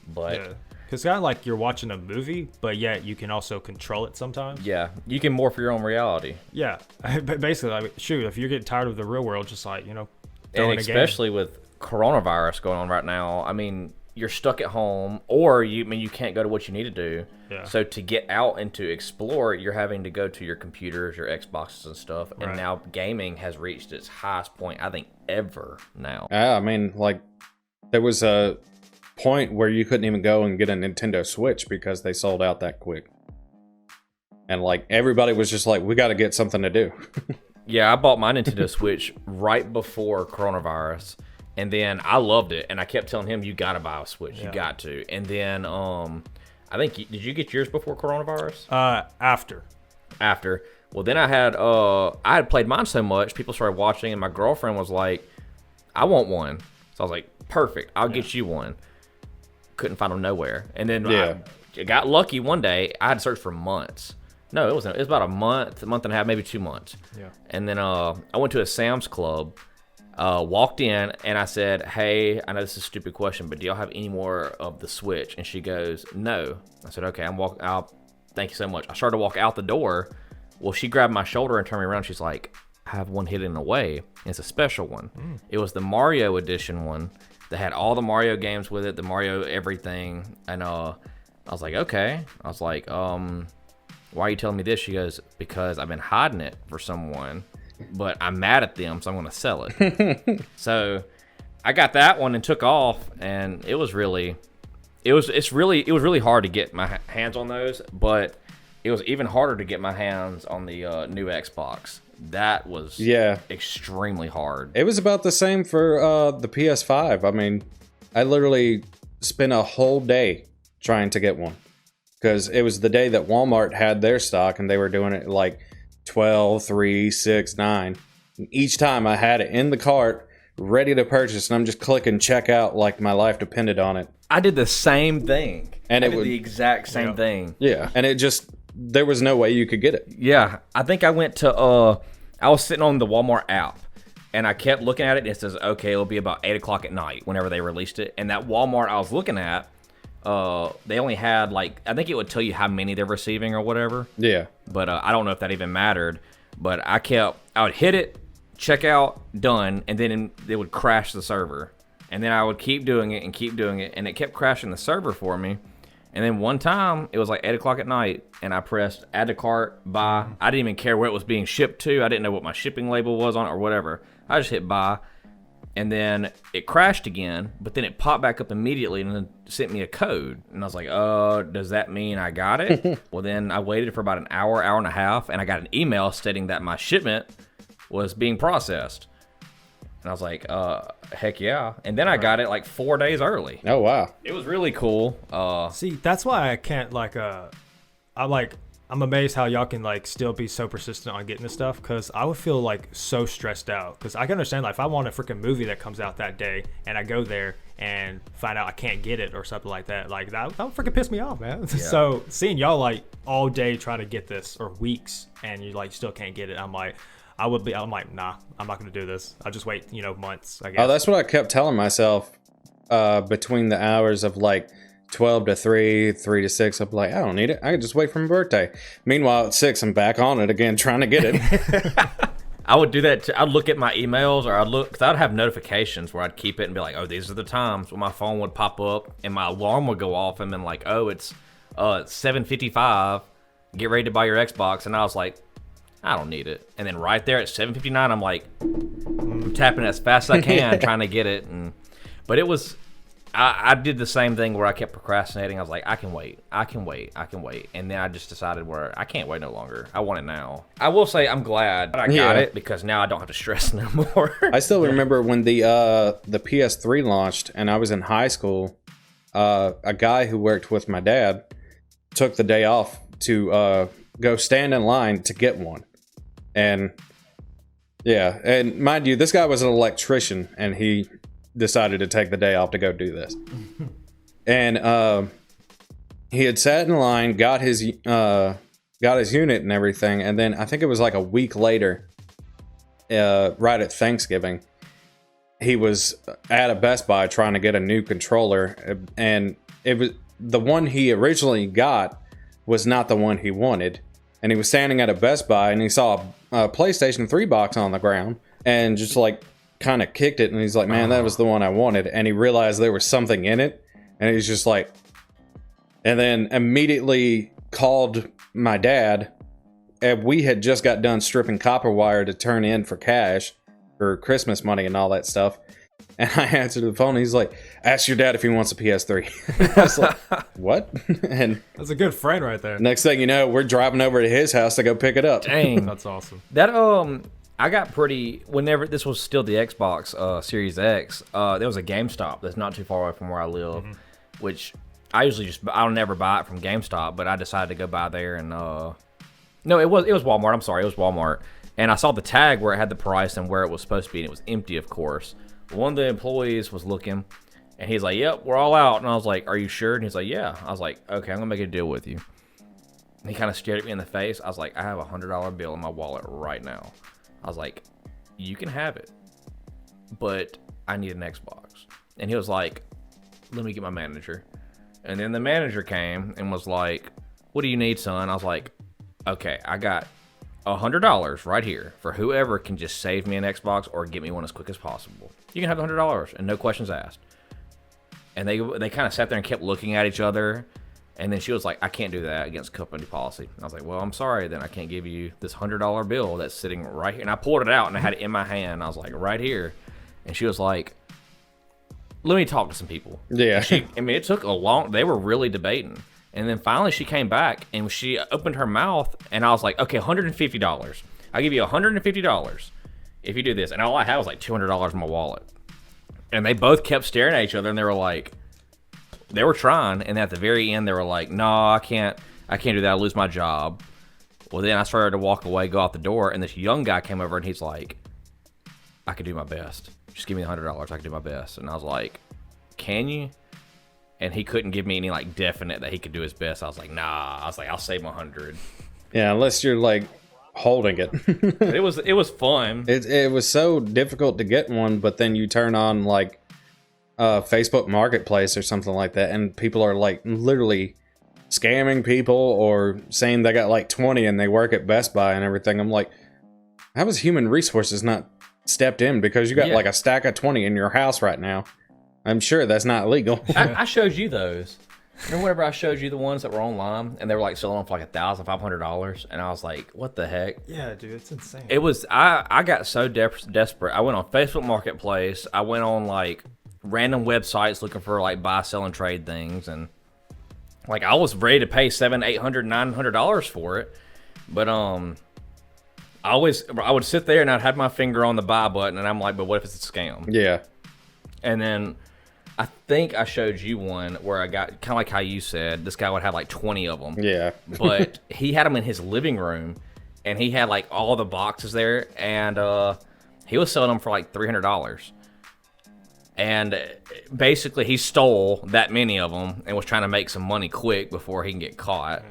but. Yeah. It's kind of like you're watching a movie, but yet you can also control it sometimes. Yeah, you can morph your own reality. Yeah, basically, like, shoot, if you're getting tired of the real world, just like, you know, throw And in a especially with coronavirus going on right now, I mean, you're stuck at home, or you can't go to what you need to do. Yeah. So to get out and to explore, you're having to go to your computers, your Xboxes and stuff. And now gaming has reached its highest point, I think, ever now. I mean, like, there was a point where you couldn't even go and get a Nintendo Switch because they sold out that quick. And like everybody was just like, we got to get something to do. Yeah, I bought my Nintendo Switch right before coronavirus, and then I loved it, and I kept telling him, you got to buy a Switch, you got to. And then I think did you get yours before coronavirus? After. Well, then I had played mine so much, people started watching, and my girlfriend was like, I want one. So I was like, perfect, I'll get you one. Couldn't find them nowhere. And then I got lucky one day. I had to search for months. No, it wasn't. It was about a month and a half, maybe 2 months. Yeah. And then I went to a Sam's Club, walked in, and I said, hey, I know this is a stupid question, but do y'all have any more of the Switch? And she goes, no. I said, okay, I'm walking out. Thank you so much. I started to walk out the door. Well, she grabbed my shoulder and turned me around. She's like, I have one hidden away. And it's a special one. It was the Mario edition one. They had all the Mario games with it, the Mario everything, and I was like, okay. I was like, why are you telling me this? She goes, because I've been hiding it for someone, but I'm mad at them, so I'm going to sell it. So I got that one and took off, and it was really hard to get my hands on those, but it was even harder to get my hands on the new Xbox. That was extremely hard. It was about the same for the PS5. I mean, I literally spent a whole day trying to get one because it was the day that Walmart had their stock and they were doing it like 12, 3, 6, 9. And each time I had it in the cart, ready to purchase, and I'm just clicking checkout like my life depended on it. I did the same thing. And I did the exact same thing. Yeah, and it just, there was no way you could get it. Yeah, I think I went to, I was sitting on the Walmart app, and I kept looking at it, and it says, okay, it'll be about 8 o'clock at night whenever they released it. And that Walmart I was looking at, they only had, like, I think it would tell you how many they're receiving or whatever. Yeah. But I don't know if that even mattered. But I would hit it, check out, done, and then it would crash the server. And then I would keep doing it, and it kept crashing the server for me. And then one time, it was like 8 o'clock at night, and I pressed add to cart, buy. I didn't even care where it was being shipped to. I didn't know what my shipping label was on it or whatever. I just hit buy, and then it crashed again, but then it popped back up immediately and then sent me a code. And I was like, does that mean I got it? Well, then I waited for about an hour, hour and a half, and I got an email stating that my shipment was being processed. And I was like, heck yeah. And then I got it like 4 days early. Oh, wow. It was really cool. See, that's why I can't I'm amazed how y'all can like still be so persistent on getting this stuff, because I would feel like so stressed out, because I can understand like if I want a freaking movie that comes out that day and I go there and find out I can't get it or something like that, like that would freaking piss me off, man. Yeah. So seeing y'all like all day trying to get this, or weeks, and you like still can't get it, I'm like, nah, I'm not going to do this. I'll just wait, months, I guess. Oh, that's what I kept telling myself between the hours of like 12 to 3, 3 to 6. I'm like, I don't need it. I can just wait for my birthday. Meanwhile, at 6, I'm back on it again trying to get it. I would do that too. I'd look at my emails, or because I'd have notifications where I'd keep it and be like, oh, these are the times when my phone would pop up and my alarm would go off, and then like, oh, it's 7:55. Get ready to buy your Xbox. And I was like, I don't need it. And then right there at 7:59, I'm like, I'm tapping as fast as I can, trying to get it. But it was, I did the same thing where I kept procrastinating. I was like, I can wait. And then I just decided where I can't wait no longer. I want it now. I will say I'm glad that I got it, because now I don't have to stress no more. I still remember when the PS3 launched and I was in high school. A guy who worked with my dad took the day off to go stand in line to get one. And yeah, and mind you, this guy was an electrician, and he decided to take the day off to go do this. And he had sat in line, got his got his unit and everything, and then I think it was like a week later, right at Thanksgiving, he was at a Best Buy trying to get a new controller, and it was the one he originally got was not the one he wanted. And he was standing at a Best Buy and he saw a PlayStation 3 box on the ground and just like kind of kicked it. And he's like, man, that was the one I wanted. And he realized there was something in it. And he's just like, and then immediately called my dad. And we had just got done stripping copper wire to turn in for cash for Christmas money and all that stuff. And I answered the phone. And he's like, ask your dad if he wants a PS3. I was like, what? And That's a good friend right there. next thing you know, we're driving over to his house to go pick it up. Dang. That's awesome. That I got pretty whenever this was still the Xbox Series X. There was a GameStop that's not too far away from where I live, which I usually I'll never buy it from GameStop, but I decided to go by there and no, it was Walmart. I'm sorry, it was Walmart, and I saw the tag where it had the price and where it was supposed to be, and it was empty, of course. One of the employees was looking, and he's like, "Yep, we're all out." And I was like, "Are you sure?" And he's like, "Yeah." I was like, "Okay, I'm gonna make a deal with you." And he kind of stared at me in the face. I was like, "I have a $100 bill in my wallet right now." I was like, "You can have it, but I need an Xbox." And he was like, "Let me get my manager." And then the manager came and was like, "What do you need, son?" I was like, "Okay, I got $100 right here for whoever can just save me an Xbox or get me one as quick as possible. You can have the $100 and no questions asked." And they kind of sat there and kept looking at each other. And then she was like, "I can't do that against company policy." And I was like, "Well, I'm sorry, then I can't give you this $100 bill that's sitting right here." And I pulled it out and I had it in my hand. I was like, "Right here." And she was like, "Let me talk to some people." Yeah. It took a long, they were really debating. And then finally she came back and she opened her mouth and I was like, "Okay, $150. I'll give you $150 if you do this." And all I had was like $200 in my wallet. And they both kept staring at each other and they were like, they were trying. And at the very end, they were like, "No, I can't do that. I'll lose my job." Well, then I started to walk away, go out the door. And this young guy came over and he's like, "I could do my best. Just give me the $100. I can do my best." And I was like, "Can you?" And he couldn't give me any like definite that he could do his best. I was like, "Nah." I was like, "I'll save my 100." Yeah, unless you're like holding it. It was fun. It was so difficult to get one, but then you turn on like Facebook Marketplace or something like that, and people are like literally scamming people or saying they got like 20 and they work at Best Buy and everything. I'm like, how has human resources not stepped in? Because you got like a stack of 20 in your house right now. I'm sure that's not legal. I showed you those. Remember whenever I showed you the ones that were online and they were like selling them for like $1,500, and I was like, "What the heck?" Yeah, dude, it's insane. It was I got so desperate. I went on Facebook Marketplace. I went on like random websites looking for like buy, sell, and trade things, and like I was ready to pay $700, $800, $900 for it. But I would sit there and I'd have my finger on the buy button, and I'm like, "But what if it's a scam?" Yeah. And then I think I showed you one where I got kind of like how you said this guy would have like 20 of them. Yeah. But he had them in his living room, and he had like all the boxes there, and he was selling them for like $300. And basically, he stole that many of them and was trying to make some money quick before he can get caught.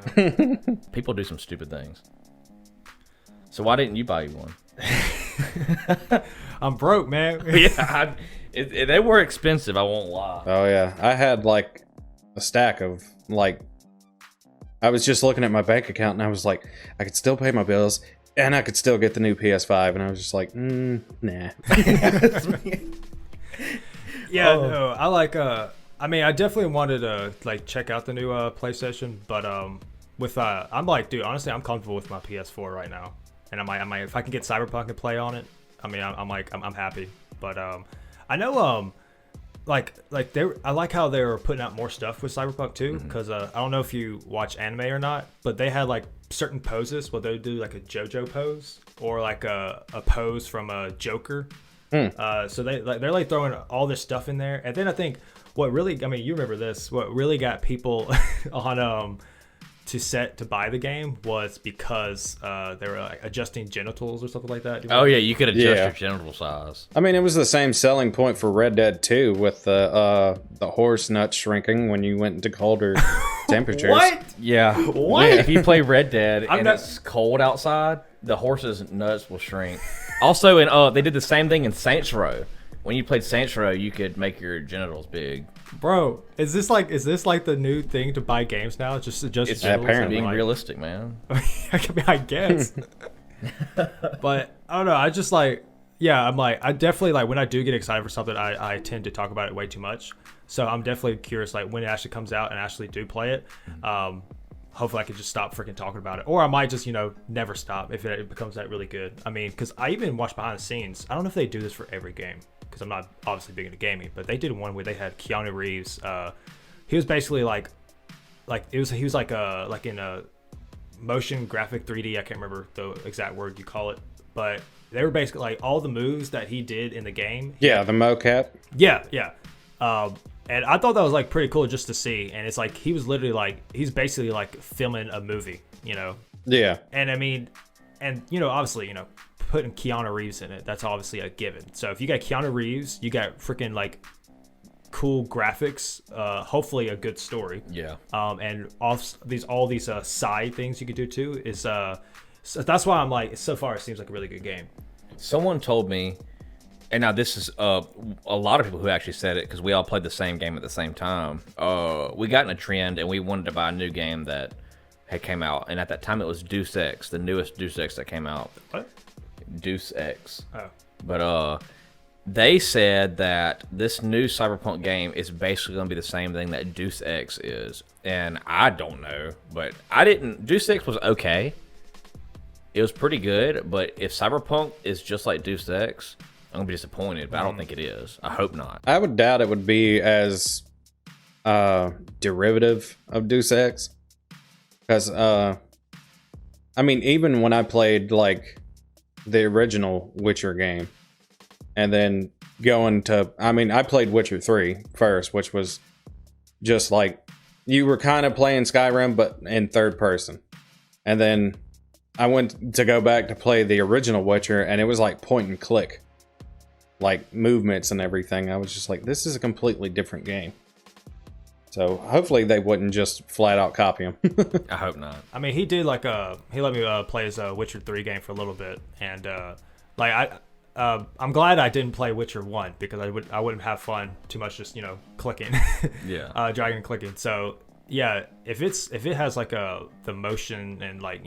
People do some stupid things. So why didn't you buy you one? I'm broke, man. Yeah, they were expensive. I won't lie. Oh yeah, I had like a stack of like. I was just looking at my bank account and I was like, I could still pay my bills and I could still get the new PS5, and I was just like, nah. Yeah, no, I like. I mean, I definitely wanted to like check out the new PlayStation, but with I'm like, dude, honestly, I'm comfortable with my PS4 right now, and I might if I can get Cyberpunk and play on it. I mean, I'm happy, but I know like I like how they were putting out more stuff with Cyberpunk too, because I don't know if you watch anime or not, but they had like certain poses where they would do like a JoJo pose or like a pose from a Joker. So they're like throwing all this stuff in there, and then I think what really, I mean, you remember this, what really got people on to buy the game was because they were like adjusting genitals or something like that. Oh yeah, you could adjust your genital size. I mean, it was the same selling point for Red Dead 2 with the horse nuts shrinking when you went into colder temperatures. What? Yeah. What? If you play Red Dead I'm and not- it's cold outside, the horse's nuts will shrink. Also, they did the same thing in Saints Row. When you played Saints Row, you could make your genitals big. Bro, is this like the new thing to buy games now? Just It's genitals apparently being like, realistic, man. I guess. But I don't know. I just like, yeah, I'm like, I definitely like when I do get excited for something, I tend to talk about it way too much. So I'm definitely curious, like when it actually comes out and actually do play it. Hopefully I can just stop freaking talking about it, or I might just never stop if it becomes that really good. I mean, because I even watch behind the scenes. I don't know if they do this for every game because I'm not obviously big into gaming, but they did one where they had Keanu Reeves. He was basically he was like in a motion graphic 3D. I can't remember the exact word you call it, but they were basically like all the moves that he did in the game. Yeah, the mocap. Yeah. And I thought that was like pretty cool just to see. And it's like he was literally like he's basically like filming a movie, Yeah. And I mean, and obviously, putting Keanu Reeves in it, that's obviously a given. So if you got Keanu Reeves, you got freaking like cool graphics, hopefully a good story. Yeah. And all these side things you could do too is so that's why I'm like, so far it seems like a really good game. Someone told me, and now this is a lot of people who actually said it because we all played the same game at the same time. We got in a trend and we wanted to buy a new game that had came out, and at that time it was Deus Ex, the newest Deus Ex that came out. What? Deus Ex. Oh. But they said that this new Cyberpunk game is basically going to be the same thing that Deus Ex is, and I don't know, but Deus Ex was okay. It was pretty good, but if Cyberpunk is just like Deus Ex, I'm gonna be disappointed, but I don't think it is. I hope not. I would doubt it would be as derivative of Deus Ex, because I mean, even when I played like the original Witcher game, and then I played Witcher 3 first, which was just like you were kind of playing Skyrim but in third person, and then I went to go back to play the original Witcher, and it was like point and click, like movements and everything. I was just like, this is a completely different game. So hopefully they wouldn't just flat out copy him. I hope not. I mean, he did like he let me play his Witcher 3 game for a little bit, and I'm glad I didn't play Witcher 1 because I wouldn't have fun too much just clicking, Yeah. dragging and clicking. So yeah, if it has like the motion and like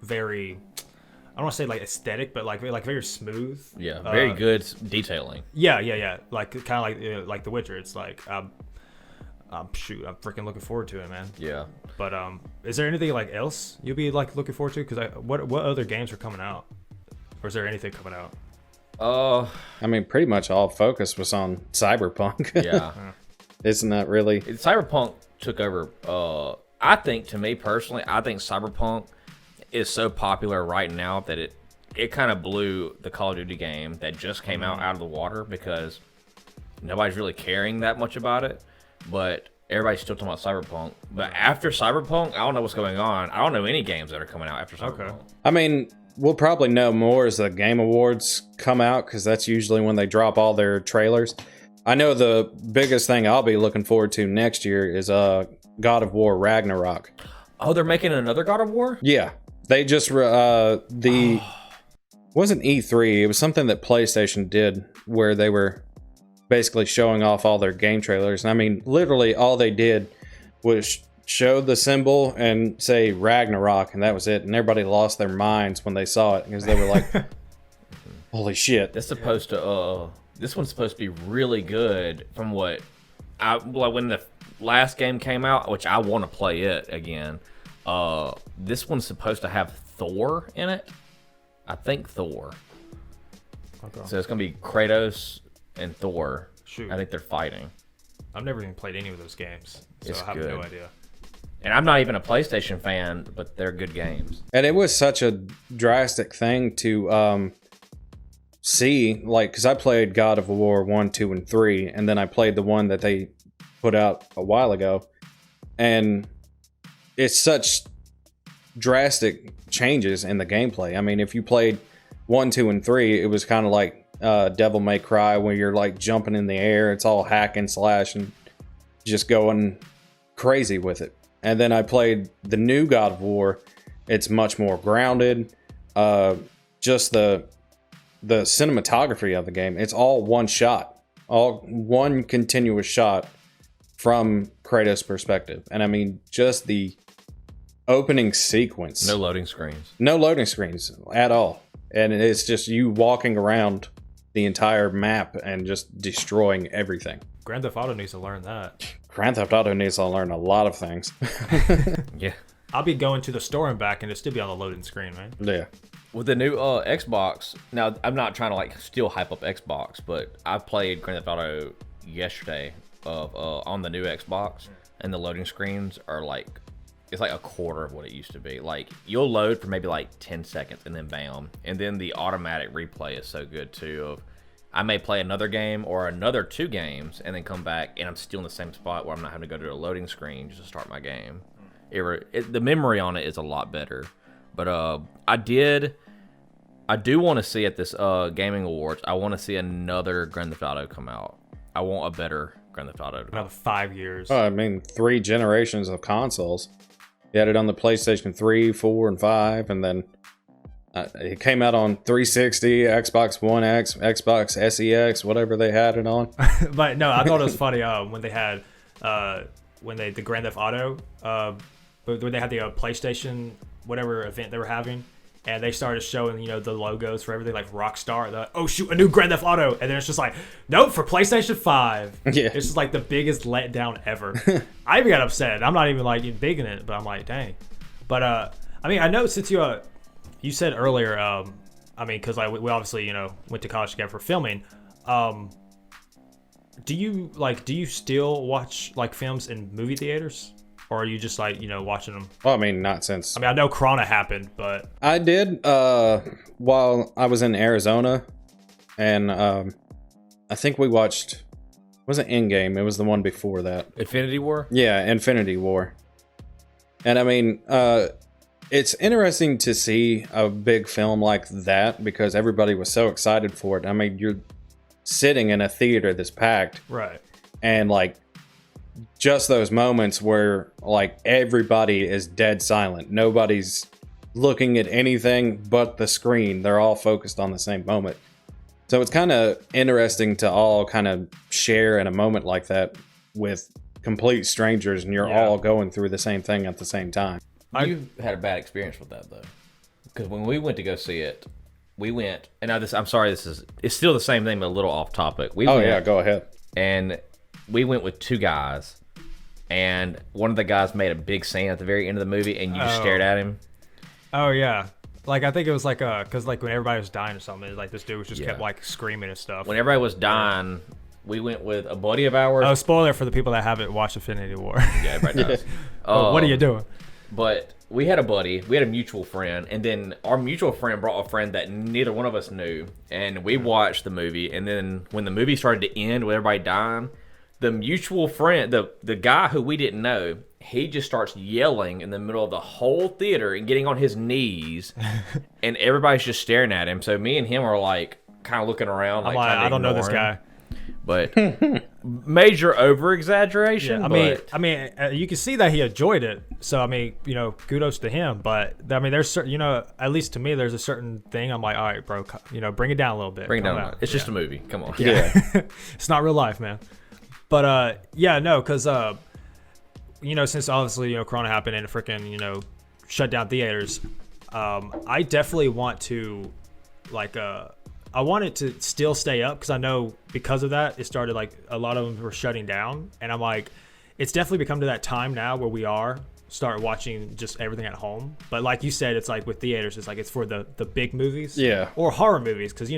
very, I don't want to say like aesthetic, but like very smooth. Yeah, very good detailing. Yeah. Like kind of like The Witcher. It's like I'm freaking looking forward to it, man. Yeah. But is there anything like else you'll be like looking forward to? Because what other games are coming out, or is there anything coming out? I mean, pretty much all focus was on Cyberpunk. Yeah. Isn't that really? Cyberpunk took over. I think, to me personally, I think Cyberpunk is so popular right now that it kind of blew the Call of Duty game that just came out of the water because nobody's really caring that much about it. But everybody's still talking about Cyberpunk. But after Cyberpunk, I don't know what's going on. I don't know any games that are coming out after Cyberpunk. Okay. I mean, we'll probably know more as the Game Awards come out, because that's usually when they drop all their trailers. I know the biggest thing I'll be looking forward to next year is God of War Ragnarok. Oh, they're making another God of War? Yeah. They just wasn't E3, it was something that PlayStation did where they were basically showing off all their game trailers. And I mean, literally all they did was show the symbol and say Ragnarok, and that was it. And everybody lost their minds when they saw it because they were like, holy shit. This one's supposed to be really good from what when the last game came out, which I want to play it again. This one's supposed to have Thor in it. I think Thor. Okay. So it's gonna be Kratos and Thor. Shoot. I think they're fighting. I've never even played any of those games, so It's I have good. no idea. And I'm not even a PlayStation fan, but they're good games. And it was such a drastic thing to see, like, because I played God of War 1, 2, and 3, and then I played the one that they put out a while ago. And it's such drastic changes in the gameplay. I mean, if you played 1, 2, and 3, it was kind of like Devil May Cry, where you're like jumping in the air. It's all hack and slash and just going crazy with it. and then I played the new God of War. It's much more grounded. Just the cinematography of the game. It's all one shot, all one continuous shot from Kratos' perspective. And I mean, just the opening sequence. No loading screens. No loading screens at all. And it's just you walking around the entire map and just destroying everything. Grand Theft Auto needs to learn that. Grand Theft Auto needs to learn a lot of things. Yeah. I'll be going to the store and back and it'll still be on the loading screen, man. Yeah. With the new Xbox, now I'm not trying to like still hype up Xbox, but I played Grand Theft Auto yesterday on the new Xbox, and the loading screens are like, it's like a quarter of what it used to be. Like, you'll load for maybe like 10 seconds and then bam. And then the automatic replay is so good too. Of I may play another game or another 2 games and then come back and I'm still in the same spot where I'm not having to go to a loading screen just to start my game. The memory on it is a lot better. But I do want to see at this gaming awards, I want to see another Grand Theft Auto come out. I want a better Grand Theft Auto to come Another out. 5 years. I mean, 3 generations of consoles. You had it on the PlayStation 3, 4, and 5, and then it came out on 360, Xbox One X, Xbox SEX, whatever they had it on. But no, I thought it was funny when they had the Grand Theft Auto, when they had the PlayStation whatever event they were having, and they started showing the logos for everything like Rockstar. Oh shoot, a new Grand Theft Auto, and then it's just like, nope, for PlayStation 5. Yeah, it's just like the biggest letdown ever. I even got upset. I'm not even like big in it, but I'm like, dang. But I mean, I know since you said earlier, I mean, because like we obviously went to college together for filming. Do you still watch like films in movie theaters, or are you just like watching them? Well, I mean, not since. I mean, I know Corona happened, but I did while I was in Arizona, and I think we watched. It wasn't Endgame. It was the one before that. Infinity War? Yeah, Infinity War. And I mean, it's interesting to see a big film like that because everybody was so excited for it. I mean, you're sitting in a theater that's packed, right? And like just those moments where like everybody is dead silent. Nobody's looking at anything but the screen. They're all focused on the same moment. So it's kind of interesting to all kind of share in a moment like that with complete strangers, and you're all going through the same thing at the same time. You had a bad experience with that though, because when we went to go see it, we went, and I'm sorry, it's still the same thing, but a little off topic. Yeah, go ahead. And we went with 2 guys, and one of the guys made a big scene at the very end of the movie, and you just stared at him. Oh yeah. Like, I think it was like, because like when everybody was dying or something, like this dude was just kept like screaming and stuff. When everybody was dying, we went with a buddy of ours. Oh, spoiler for the people that haven't watched Infinity War. Yeah, everybody does. What are you doing? But we had a buddy, we had a mutual friend, and then our mutual friend brought a friend that neither one of us knew, and we watched the movie, and then when the movie started to end with everybody dying, the mutual friend, the guy who we didn't know, he just starts yelling in the middle of the whole theater and getting on his knees, and everybody's just staring at him. So me and him are like kind of looking around, like I don't know this guy. But major over exaggeration. Yeah, I mean, you can see that he enjoyed it. So I mean, kudos to him. But I mean, there's certain, at least to me, there's a certain thing. I'm like, all right, bro, bring it down a little bit. Bring it down. It's just a movie. Come on. Yeah. It's not real life, man. But because since obviously Corona happened and freaking shut down theaters, I definitely want to I want it to still stay up because I know because of that it started like a lot of them were shutting down, and I'm like, it's definitely become to that time now where we start watching just everything at home. But like you said, it's like with theaters, it's like it's for the big movies, or horror movies, because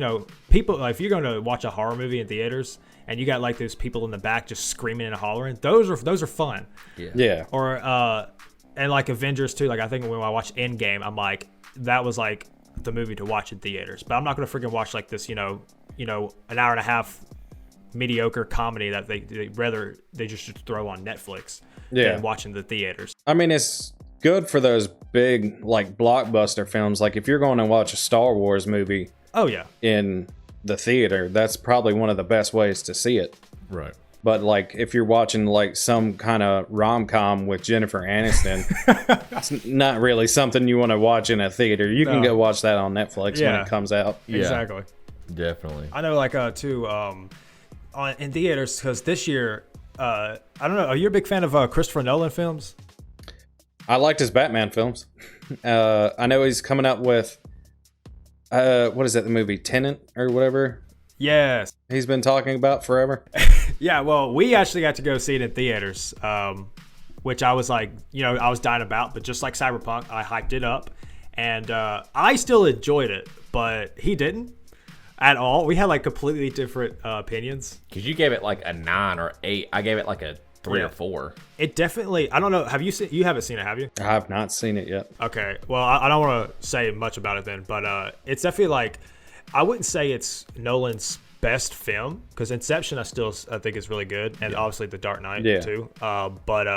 people, like, if you're going to watch a horror movie in theaters and you got like those people in the back just screaming and hollering, those are fun. Or and like Avengers too, like I think when I watched Endgame, I'm like, that was like the movie to watch in theaters. But I'm not going to freaking watch like this an hour and a half mediocre comedy that they just should throw on Netflix than watching the theaters. I mean, it's good for those big like blockbuster films. Like if you're going to watch a Star Wars movie, in the theater, that's probably one of the best ways to see it. Right. But like, if you're watching like some kind of rom-com with Jennifer Aniston, it's not really something you want to watch in a theater. You can go watch that on Netflix when it comes out. Exactly. Definitely. I know, like, too, in theaters, because this year, I don't know, are you a big fan of Christopher Nolan films? I liked his Batman films. I know he's coming out with, what is that, the movie Tenet or whatever? Yes. He's been talking about forever. Yeah, well, we actually got to go see it in theaters, which I was like, I was dying about, but just like Cyberpunk, I hyped it up, and I still enjoyed it, but he didn't at all. We had like completely different opinions. Because you gave it like a 9 or 8. I gave it like a 3 or 4. It definitely, I don't know, have you seen, you haven't seen it, have you? I have not seen it yet. Okay, well, I don't want to say much about it then, but it's definitely like, I wouldn't say it's Nolan's best film, because Inception I think is really good, and obviously The Dark Knight too. But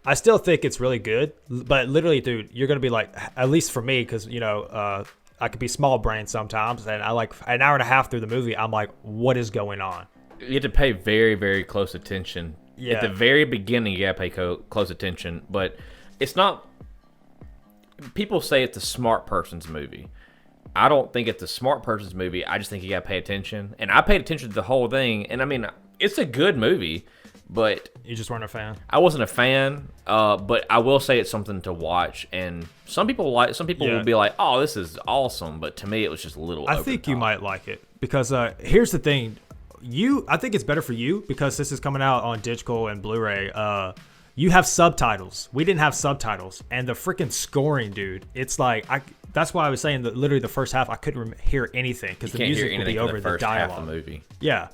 I still think it's really good. But literally, dude, you're gonna be like, at least for me, because I could be small brain sometimes, and I like an hour and a half through the movie, I'm like, what is going on? You have to pay very, very close attention. Yeah. At the very beginning, you gotta pay close attention, but it's not. People say it's a smart person's movie. I don't think it's a smart person's movie. I just think you gotta pay attention, and I paid attention to the whole thing. And I mean, it's a good movie, but you just weren't a fan. I wasn't a fan, but I will say it's something to watch. And some people will be like, "Oh, this is awesome," but to me, it was just a little. I think you might like it because here's the thing, I think it's better for you because this is coming out on digital and Blu-ray. You have subtitles. We didn't have subtitles, and the freaking scoring, dude. It's like that's why I was saying that literally the first half I couldn't hear anything because the music would be over the dialogue. Half the movie. Yeah,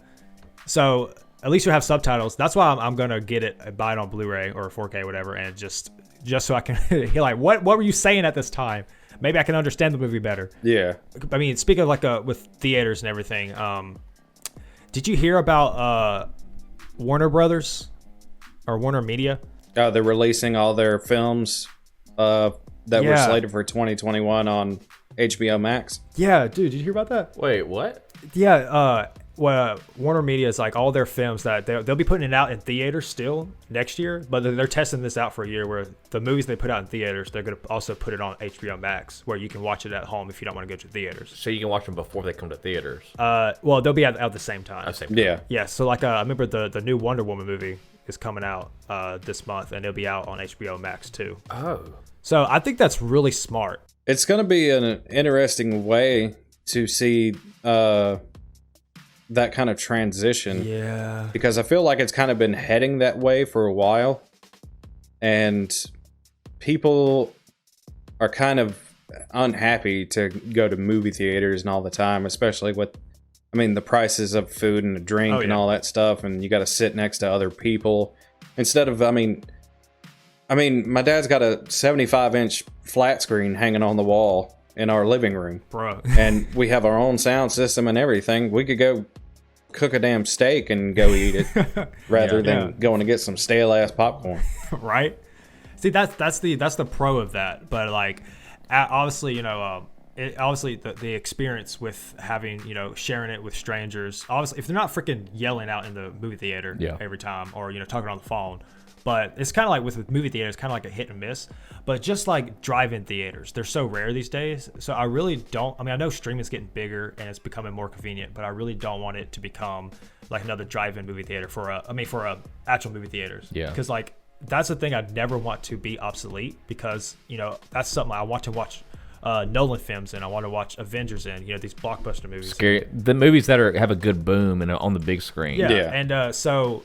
so at least you have subtitles. That's why I'm gonna get it, buy it on Blu-ray or 4K, whatever, and just so I can hear like what were you saying at this time? Maybe I can understand the movie better. Yeah. I mean, speaking of like with theaters and everything, did you hear about Warner Brothers or Warner Media? They're releasing all their films that were slated for 2021 on HBO Max. Yeah, dude, did you hear about that? Wait, what? Yeah, well, Warner Media is like all their films that they'll be putting it out in theaters still next year, but they're testing this out for a year where the movies they put out in theaters, they're going to also put it on HBO Max where you can watch it at home if you don't want to go to theaters. So you can watch them before they come to theaters? Well, they'll be out at the same time. Yeah. Yeah, so like I remember the new Wonder Woman movie is coming out this month, and it'll be out on HBO Max too. Oh. So I think that's really smart. It's going to be an interesting way to see that kind of transition. Yeah. Because I feel like it's kind of been heading that way for a while. And people are kind of unhappy to go to movie theaters and all the time, especially with, the prices of food and drink and all that stuff. And you got to sit next to other people. Instead of, my dad's got a 75-inch flat screen hanging on the wall in our living room. Bro. And we have our own sound system and everything. We could go cook a damn steak and go eat it rather than going to get some stale ass popcorn. Right? See, that's the pro of that. But like, obviously, the experience with having, sharing it with strangers, obviously, if they're not freaking yelling out in the movie theater every time or, talking on the phone. But it's kind of like with movie theaters, kind of like a hit and miss. But just like drive-in theaters, they're so rare these days. So I really don't. I know streaming is getting bigger and it's becoming more convenient, but I really don't want it to become like another drive-in movie theater for actual movie theaters. Yeah. Because like that's the thing I'd never want to be obsolete because that's something I want to watch. Nolan films and I want to watch Avengers in these blockbuster movies. Scary. The movies that have a good boom and are on the big screen. Yeah. And so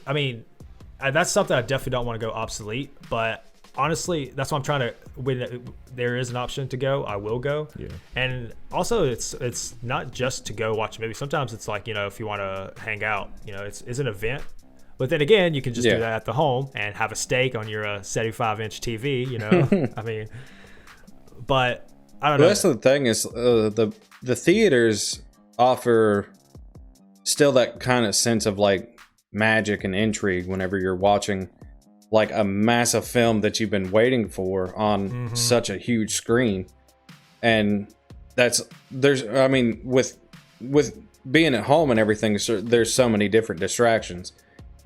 that's something I definitely don't want to go obsolete, but honestly, that's what I'm trying to. When there is an option to go, I will go. Yeah. And also, it's not just to go watch a movie. Sometimes it's like if you want to hang out, it's an event. But then again, you can just do that at the home and have a steak on your 75-inch TV. But I don't know. That's the thing is the theaters offer still that kind of sense of like magic and intrigue whenever you're watching like a massive film that you've been waiting for on such a huge screen. And with being at home and everything, there's so many different distractions.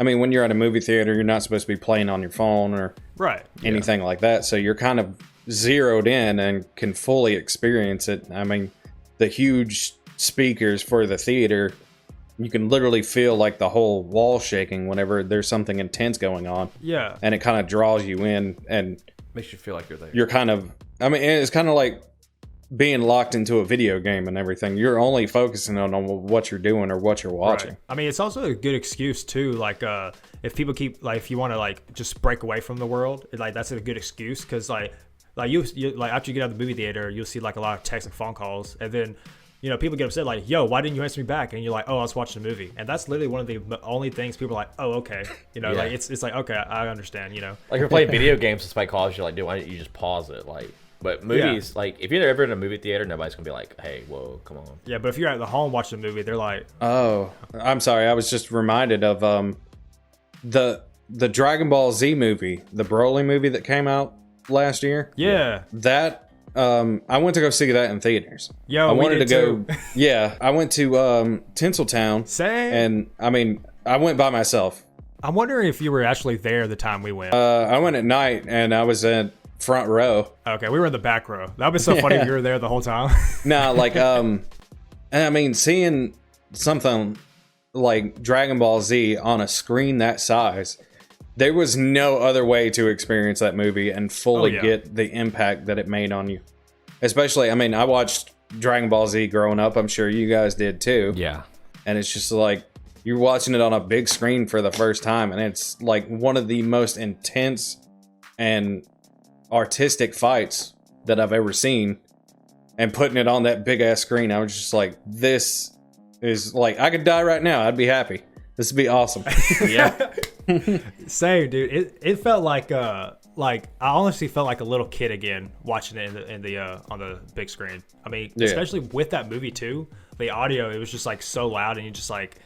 I mean, when you're at a movie theater, you're not supposed to be playing on your phone or Right. anything like that. So you're kind of zeroed in and can fully experience it. I mean, the huge speakers for the theater, you can literally feel like the whole wall shaking whenever there's something intense going on. Yeah. And it kind of draws you in and Makes you feel like you're there. you're kind of, I mean, it's kind of like being locked into a video game and everything. You're only focusing on what you're doing or what you're watching. Right. I mean, it's also a good excuse too. Like, if people keep like, if you want to like just break away from the world, like that's a good excuse because like you like after you get out of the movie theater, you'll see like a lot of texts and phone calls, and then people get upset like, "Yo, why didn't you answer me back?" And you're like, "Oh, I was watching a movie," and that's literally one of the only things people are like, "Oh, okay," like it's like okay, I understand, Like you're playing video games, despite calls, you're like, dude, why don't you just pause it, like. But movies, like, if you're ever in a movie theater, nobody's going to be like, hey, whoa, come on. Yeah, but if you're at the home watching a movie, they're like... Oh, I'm sorry. I was just reminded of the Dragon Ball Z movie, the Broly movie that came out last year. Yeah. That, I went to go see that in theaters. Yo, I wanted to go... too. Yeah, I went to Tinseltown. Same. And, I mean, I went by myself. I'm wondering if you were actually there the time we went. I went at night, and I was in front row. Okay, we were in the back row. That would be so funny if you were there the whole time. No, like, and I mean, seeing something like Dragon Ball Z on a screen that size, there was no other way to experience that movie and fully get the impact that it made on you. Especially, I mean, I watched Dragon Ball Z growing up. I'm sure you guys did too. Yeah. And it's just like, you're watching it on a big screen for the first time, and it's like one of the most intense and artistic fights that I've ever seen, and putting it on that big ass screen, I was just like, this is like, I could die right now, I'd be happy. This would be awesome. Yeah. Same, dude. It felt like I honestly felt like a little kid again watching it in the on the big screen. I mean, especially with that movie too, the audio, it was just like so loud, and you just like,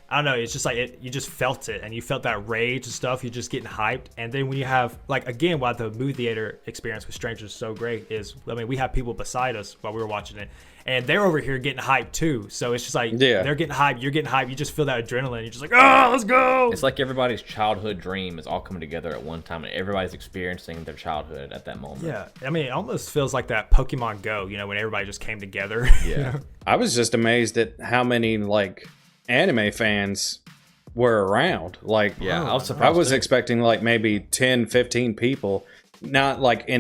I don't know, it's just like you just felt it, and you felt that rage and stuff. You're just getting hyped, and then when you have like, again, why the movie theater experience with strangers is so great is, I mean, we have people beside us while we were watching it, and they're over here getting hyped too. So it's just like, they're getting hyped, you're getting hyped, you just feel that adrenaline. You're just like, oh, let's go. It's like everybody's childhood dream is all coming together at one time, and everybody's experiencing their childhood at that moment. Yeah, I mean, it almost feels like that Pokemon Go, when everybody just came together. Yeah. I was just amazed at how many like anime fans were around. Like, yeah, I was surprised. I was expecting like maybe 10, 15 people, not like I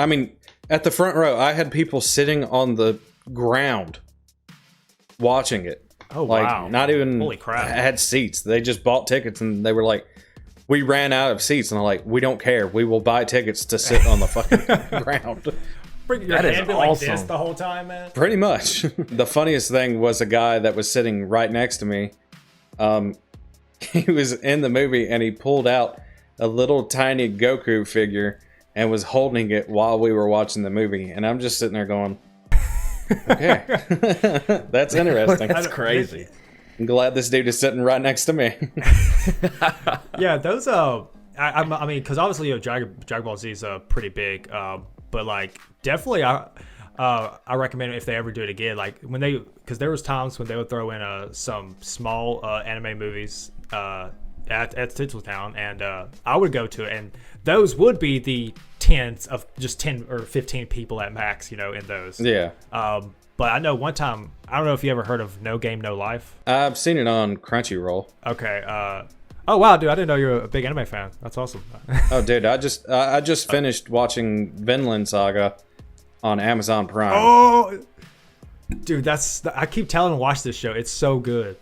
mean, at the front row, I had people sitting on the ground watching it. Oh, like, wow. Not even Holy crap. had seats. They just bought tickets, and they were like, we ran out of seats, and I'm like, we don't care. We will buy tickets to sit on the fucking ground. Bring your That hand is in like awesome. this the whole time, man. Pretty much. The funniest thing was a guy that was sitting right next to me. He was in the movie, and he pulled out a little tiny Goku figure and was holding it while we were watching the movie. And I'm just sitting there going, okay, that's interesting. That's crazy. I'm glad this dude is sitting right next to me. Yeah, those I mean, because obviously Dragon Ball Z is pretty big, but like definitely I recommend if they ever do it again, like when because there was times when they would throw in some small anime movies at Tinseltown, and I would go to it, and those would be the tens of just 10 or 15 people at max, in those. Yeah. But I know one time, I don't know if you ever heard of No Game No Life. I've seen it on Crunchyroll. Okay. Oh wow, dude! I didn't know you were a big anime fan. That's awesome. Oh, dude, I just finished watching Vinland Saga on Amazon Prime. Oh, dude, I keep telling him to watch this show. It's so good.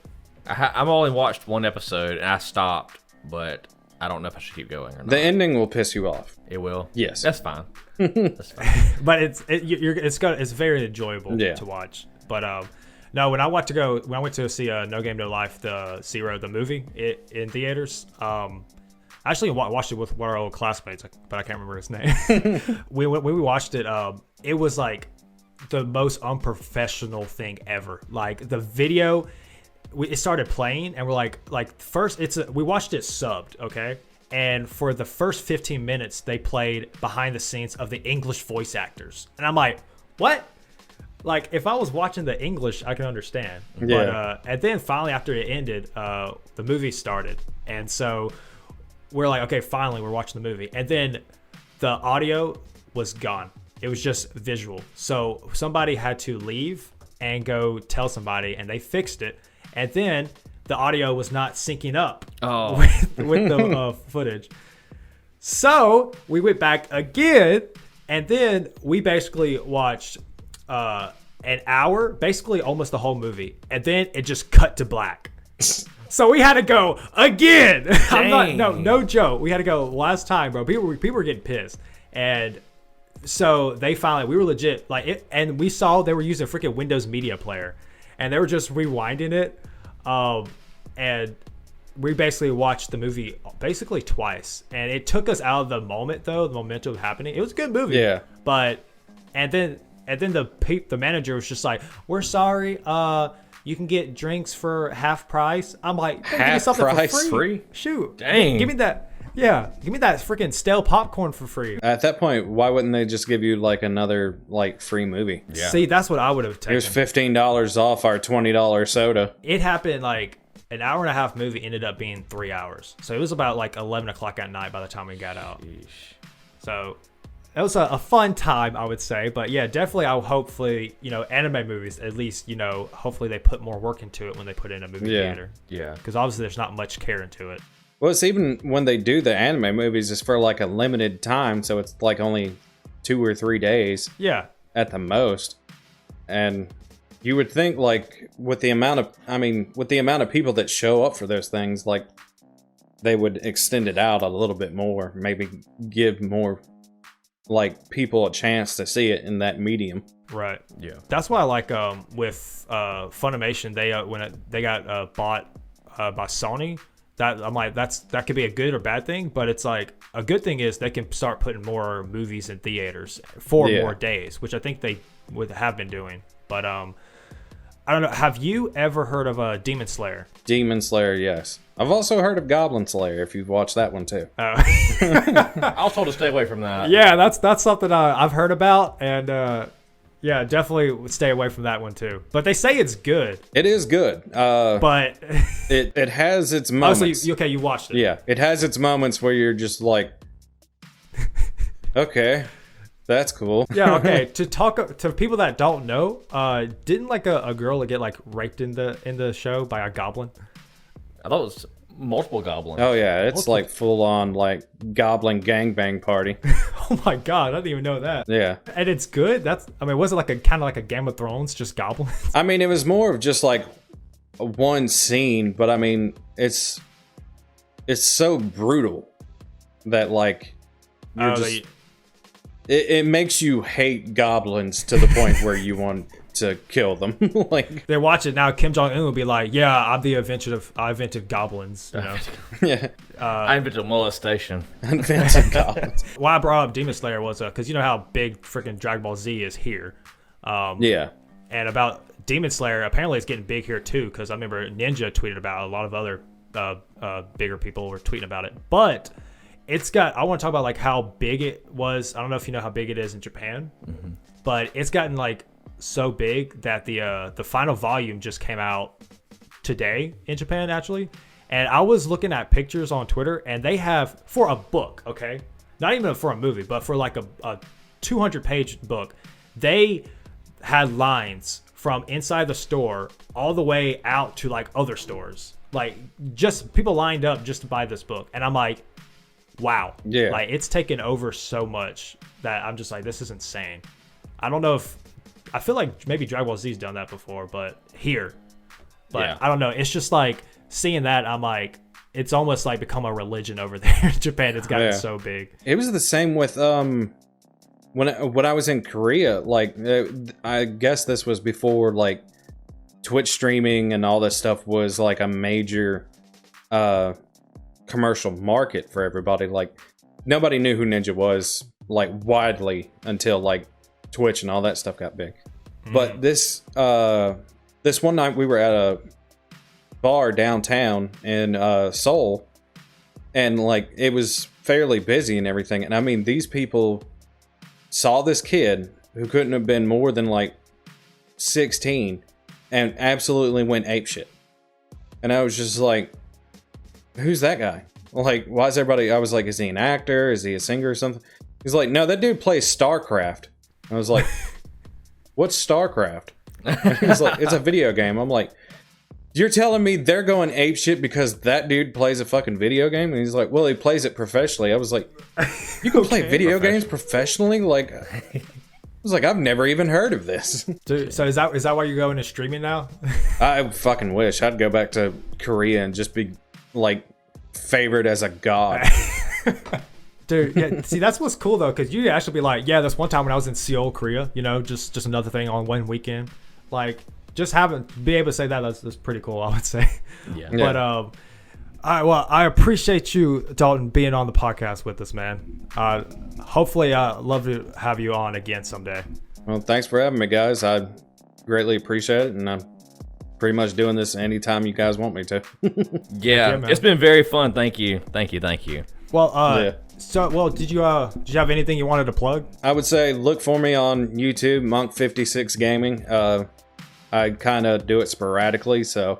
I've only watched one episode, and I stopped, but I don't know if I should keep going or not. The ending will piss you off. It will? Yes. That's fine. That's fine. But it's very enjoyable to watch. But no, when I went to see No Game No Life, the Zero, the movie in theaters, I actually watched it with one of our old classmates, but I can't remember his name. When we watched it, it was like the most unprofessional thing ever. Like the video, it started playing, and we're like first we watched it subbed, okay? And for the first 15 minutes, they played behind the scenes of the English voice actors, and I'm like, what? like if I was watching the English, I can understand. Yeah. But and then finally after it ended, the movie started, and so we're like, okay, finally we're watching the movie, and then the audio was gone. It was just visual. So somebody had to leave and go tell somebody, and they fixed it, and then the audio was not syncing up with the footage. So we went back again, and then we basically watched an hour, basically almost the whole movie, and then it just cut to black. So we had to go again. No joke. We had to go last time, bro. People were getting pissed, and so they finally, we were legit like it, and we saw they were using a freaking Windows Media Player, and they were just rewinding it, and we basically watched the movie basically twice, and it took us out of the moment though, the momentum happening. It was a good movie, Yeah. but and then the manager was just like, "We're sorry, you can get drinks for half price." I'm like, "Give me Half something price? for Free? Shoot, Dang. give me that." Yeah, give me that freaking stale popcorn for free. At that point, why wouldn't they just give you like another like free movie? Yeah. See, that's what I would have Here's taken. $15 off our $20 soda. It happened like an hour and a half movie ended up being 3 hours. So it was about like 11 o'clock at night by the time we got out. So it was a fun time, I would say. But yeah, definitely, I'll hopefully, anime movies, at least, hopefully they put more work into it when they put it in a movie theater. Yeah. Because obviously there's not much care into it. Well, it's even when they do the anime movies, it's for like a limited time, so it's like only 2 or 3 days Yeah. at the most. And you would think like with the amount of people that show up for those things, like they would extend it out a little bit more, maybe give more like people a chance to see it in that medium. Right. Yeah. That's why I like with Funimation, they got bought by Sony. That I'm like, that could be a good or bad thing, but it's like a good thing is they can start putting more movies in theaters for more days, which I think they would have been doing. But I don't know. Have you ever heard of Demon Slayer? Demon Slayer, yes. I've also heard of Goblin Slayer, if you've watched that one too. I was told to stay away from that. Yeah, that's something I've heard about, and yeah, definitely would stay away from that one too. But they say it's good. It is good. But it has its moments. so you watched it. Yeah, it has its moments where you're just like, okay, that's cool. Yeah, okay. To people that don't know, didn't like a girl get like raped in the show by a goblin? I thought it was multiple goblins. Oh yeah, it's like full on like goblin gangbang party. Oh my god, I didn't even know that. Yeah. And it's good. Was it like a kind of like a Game of Thrones, just goblins? I mean, it was more of just like one scene, but I mean, it's so brutal that like you're just it makes you hate goblins to the point where you want to kill them. Like they watch it now. Kim Jong-un will be like, "Yeah, I invented goblins." You know? yeah, I invented molestation. invented goblins. Why I brought up Demon Slayer was because you know how big freaking Dragon Ball Z is here. Yeah. And about Demon Slayer, apparently it's getting big here too, because I remember Ninja tweeted about it. A lot of other bigger people were tweeting about it. But I want to talk about like how big it was. I don't know if you know how big it is in Japan, but it's gotten like so big that the final volume just came out today in Japan actually. And I was looking at pictures on Twitter, and they have, for a book, okay, not even for a movie, but for like a 200-page book, they had lines from inside the store all the way out to like other stores, like just people lined up just to buy this book. And I'm like, wow, Yeah. like it's taken over so much that I'm just like, this is insane. I don't know if I feel like maybe Dragon Ball Z's done that before, but here, but Yeah. I don't know. It's just like seeing that, I'm like, it's almost like become a religion over there in Japan. It's gotten so big. It was the same with when I was in Korea. Like I guess this was before like Twitch streaming and all this stuff was like a major commercial market for everybody. Like nobody knew who Ninja was like widely until like Twitch and all that stuff got big. But this one night we were at a bar downtown in Seoul, and like it was fairly busy and everything. And I mean, these people saw this kid who couldn't have been more than like 16 and absolutely went apeshit. And I was just like, who's that guy? Like, why is everybody? I was like, is he an actor? Is he a singer or something? He's like, no, that dude plays StarCraft. I was like, what's StarCraft? He's like, it's a video game. I'm like, you're telling me they're going apeshit because that dude plays a fucking video game? And he's like, well, he plays it professionally. I was like, you can play video games professionally? Like, I was like, I've never even heard of this. Dude, so is that why you're going to streaming now? I fucking wish I'd go back to Korea and just be like favored as a god. Dude, yeah, see, that's what's cool though, because you actually be like, yeah, this one time when I was in Seoul, Korea, you know, just another thing on one weekend. Like, just be able to say that's pretty cool, I would say. Yeah. But I appreciate you, Dalton, being on the podcast with us, man. Hopefully, I'd love to have you on again someday. Well, thanks for having me, guys. I greatly appreciate it, and I'm pretty much doing this anytime you guys want me to. Yeah, it's been very fun. Thank you. Well, yeah. So, did you have anything you wanted to plug? I would say look for me on YouTube, Monk56Gaming. I kind of do it sporadically, so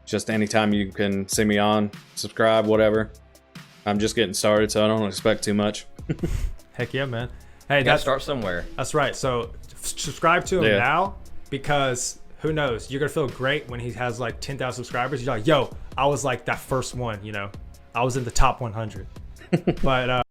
just anytime you can see me on, subscribe, whatever. I'm just getting started, so I don't expect too much. Heck yeah, man. Hey, Gotta start somewhere. That's right. So subscribe to him now, because who knows? You're gonna feel great when he has like 10,000 subscribers. You're like, yo, I was like that first one, you know. I was in the top 100. But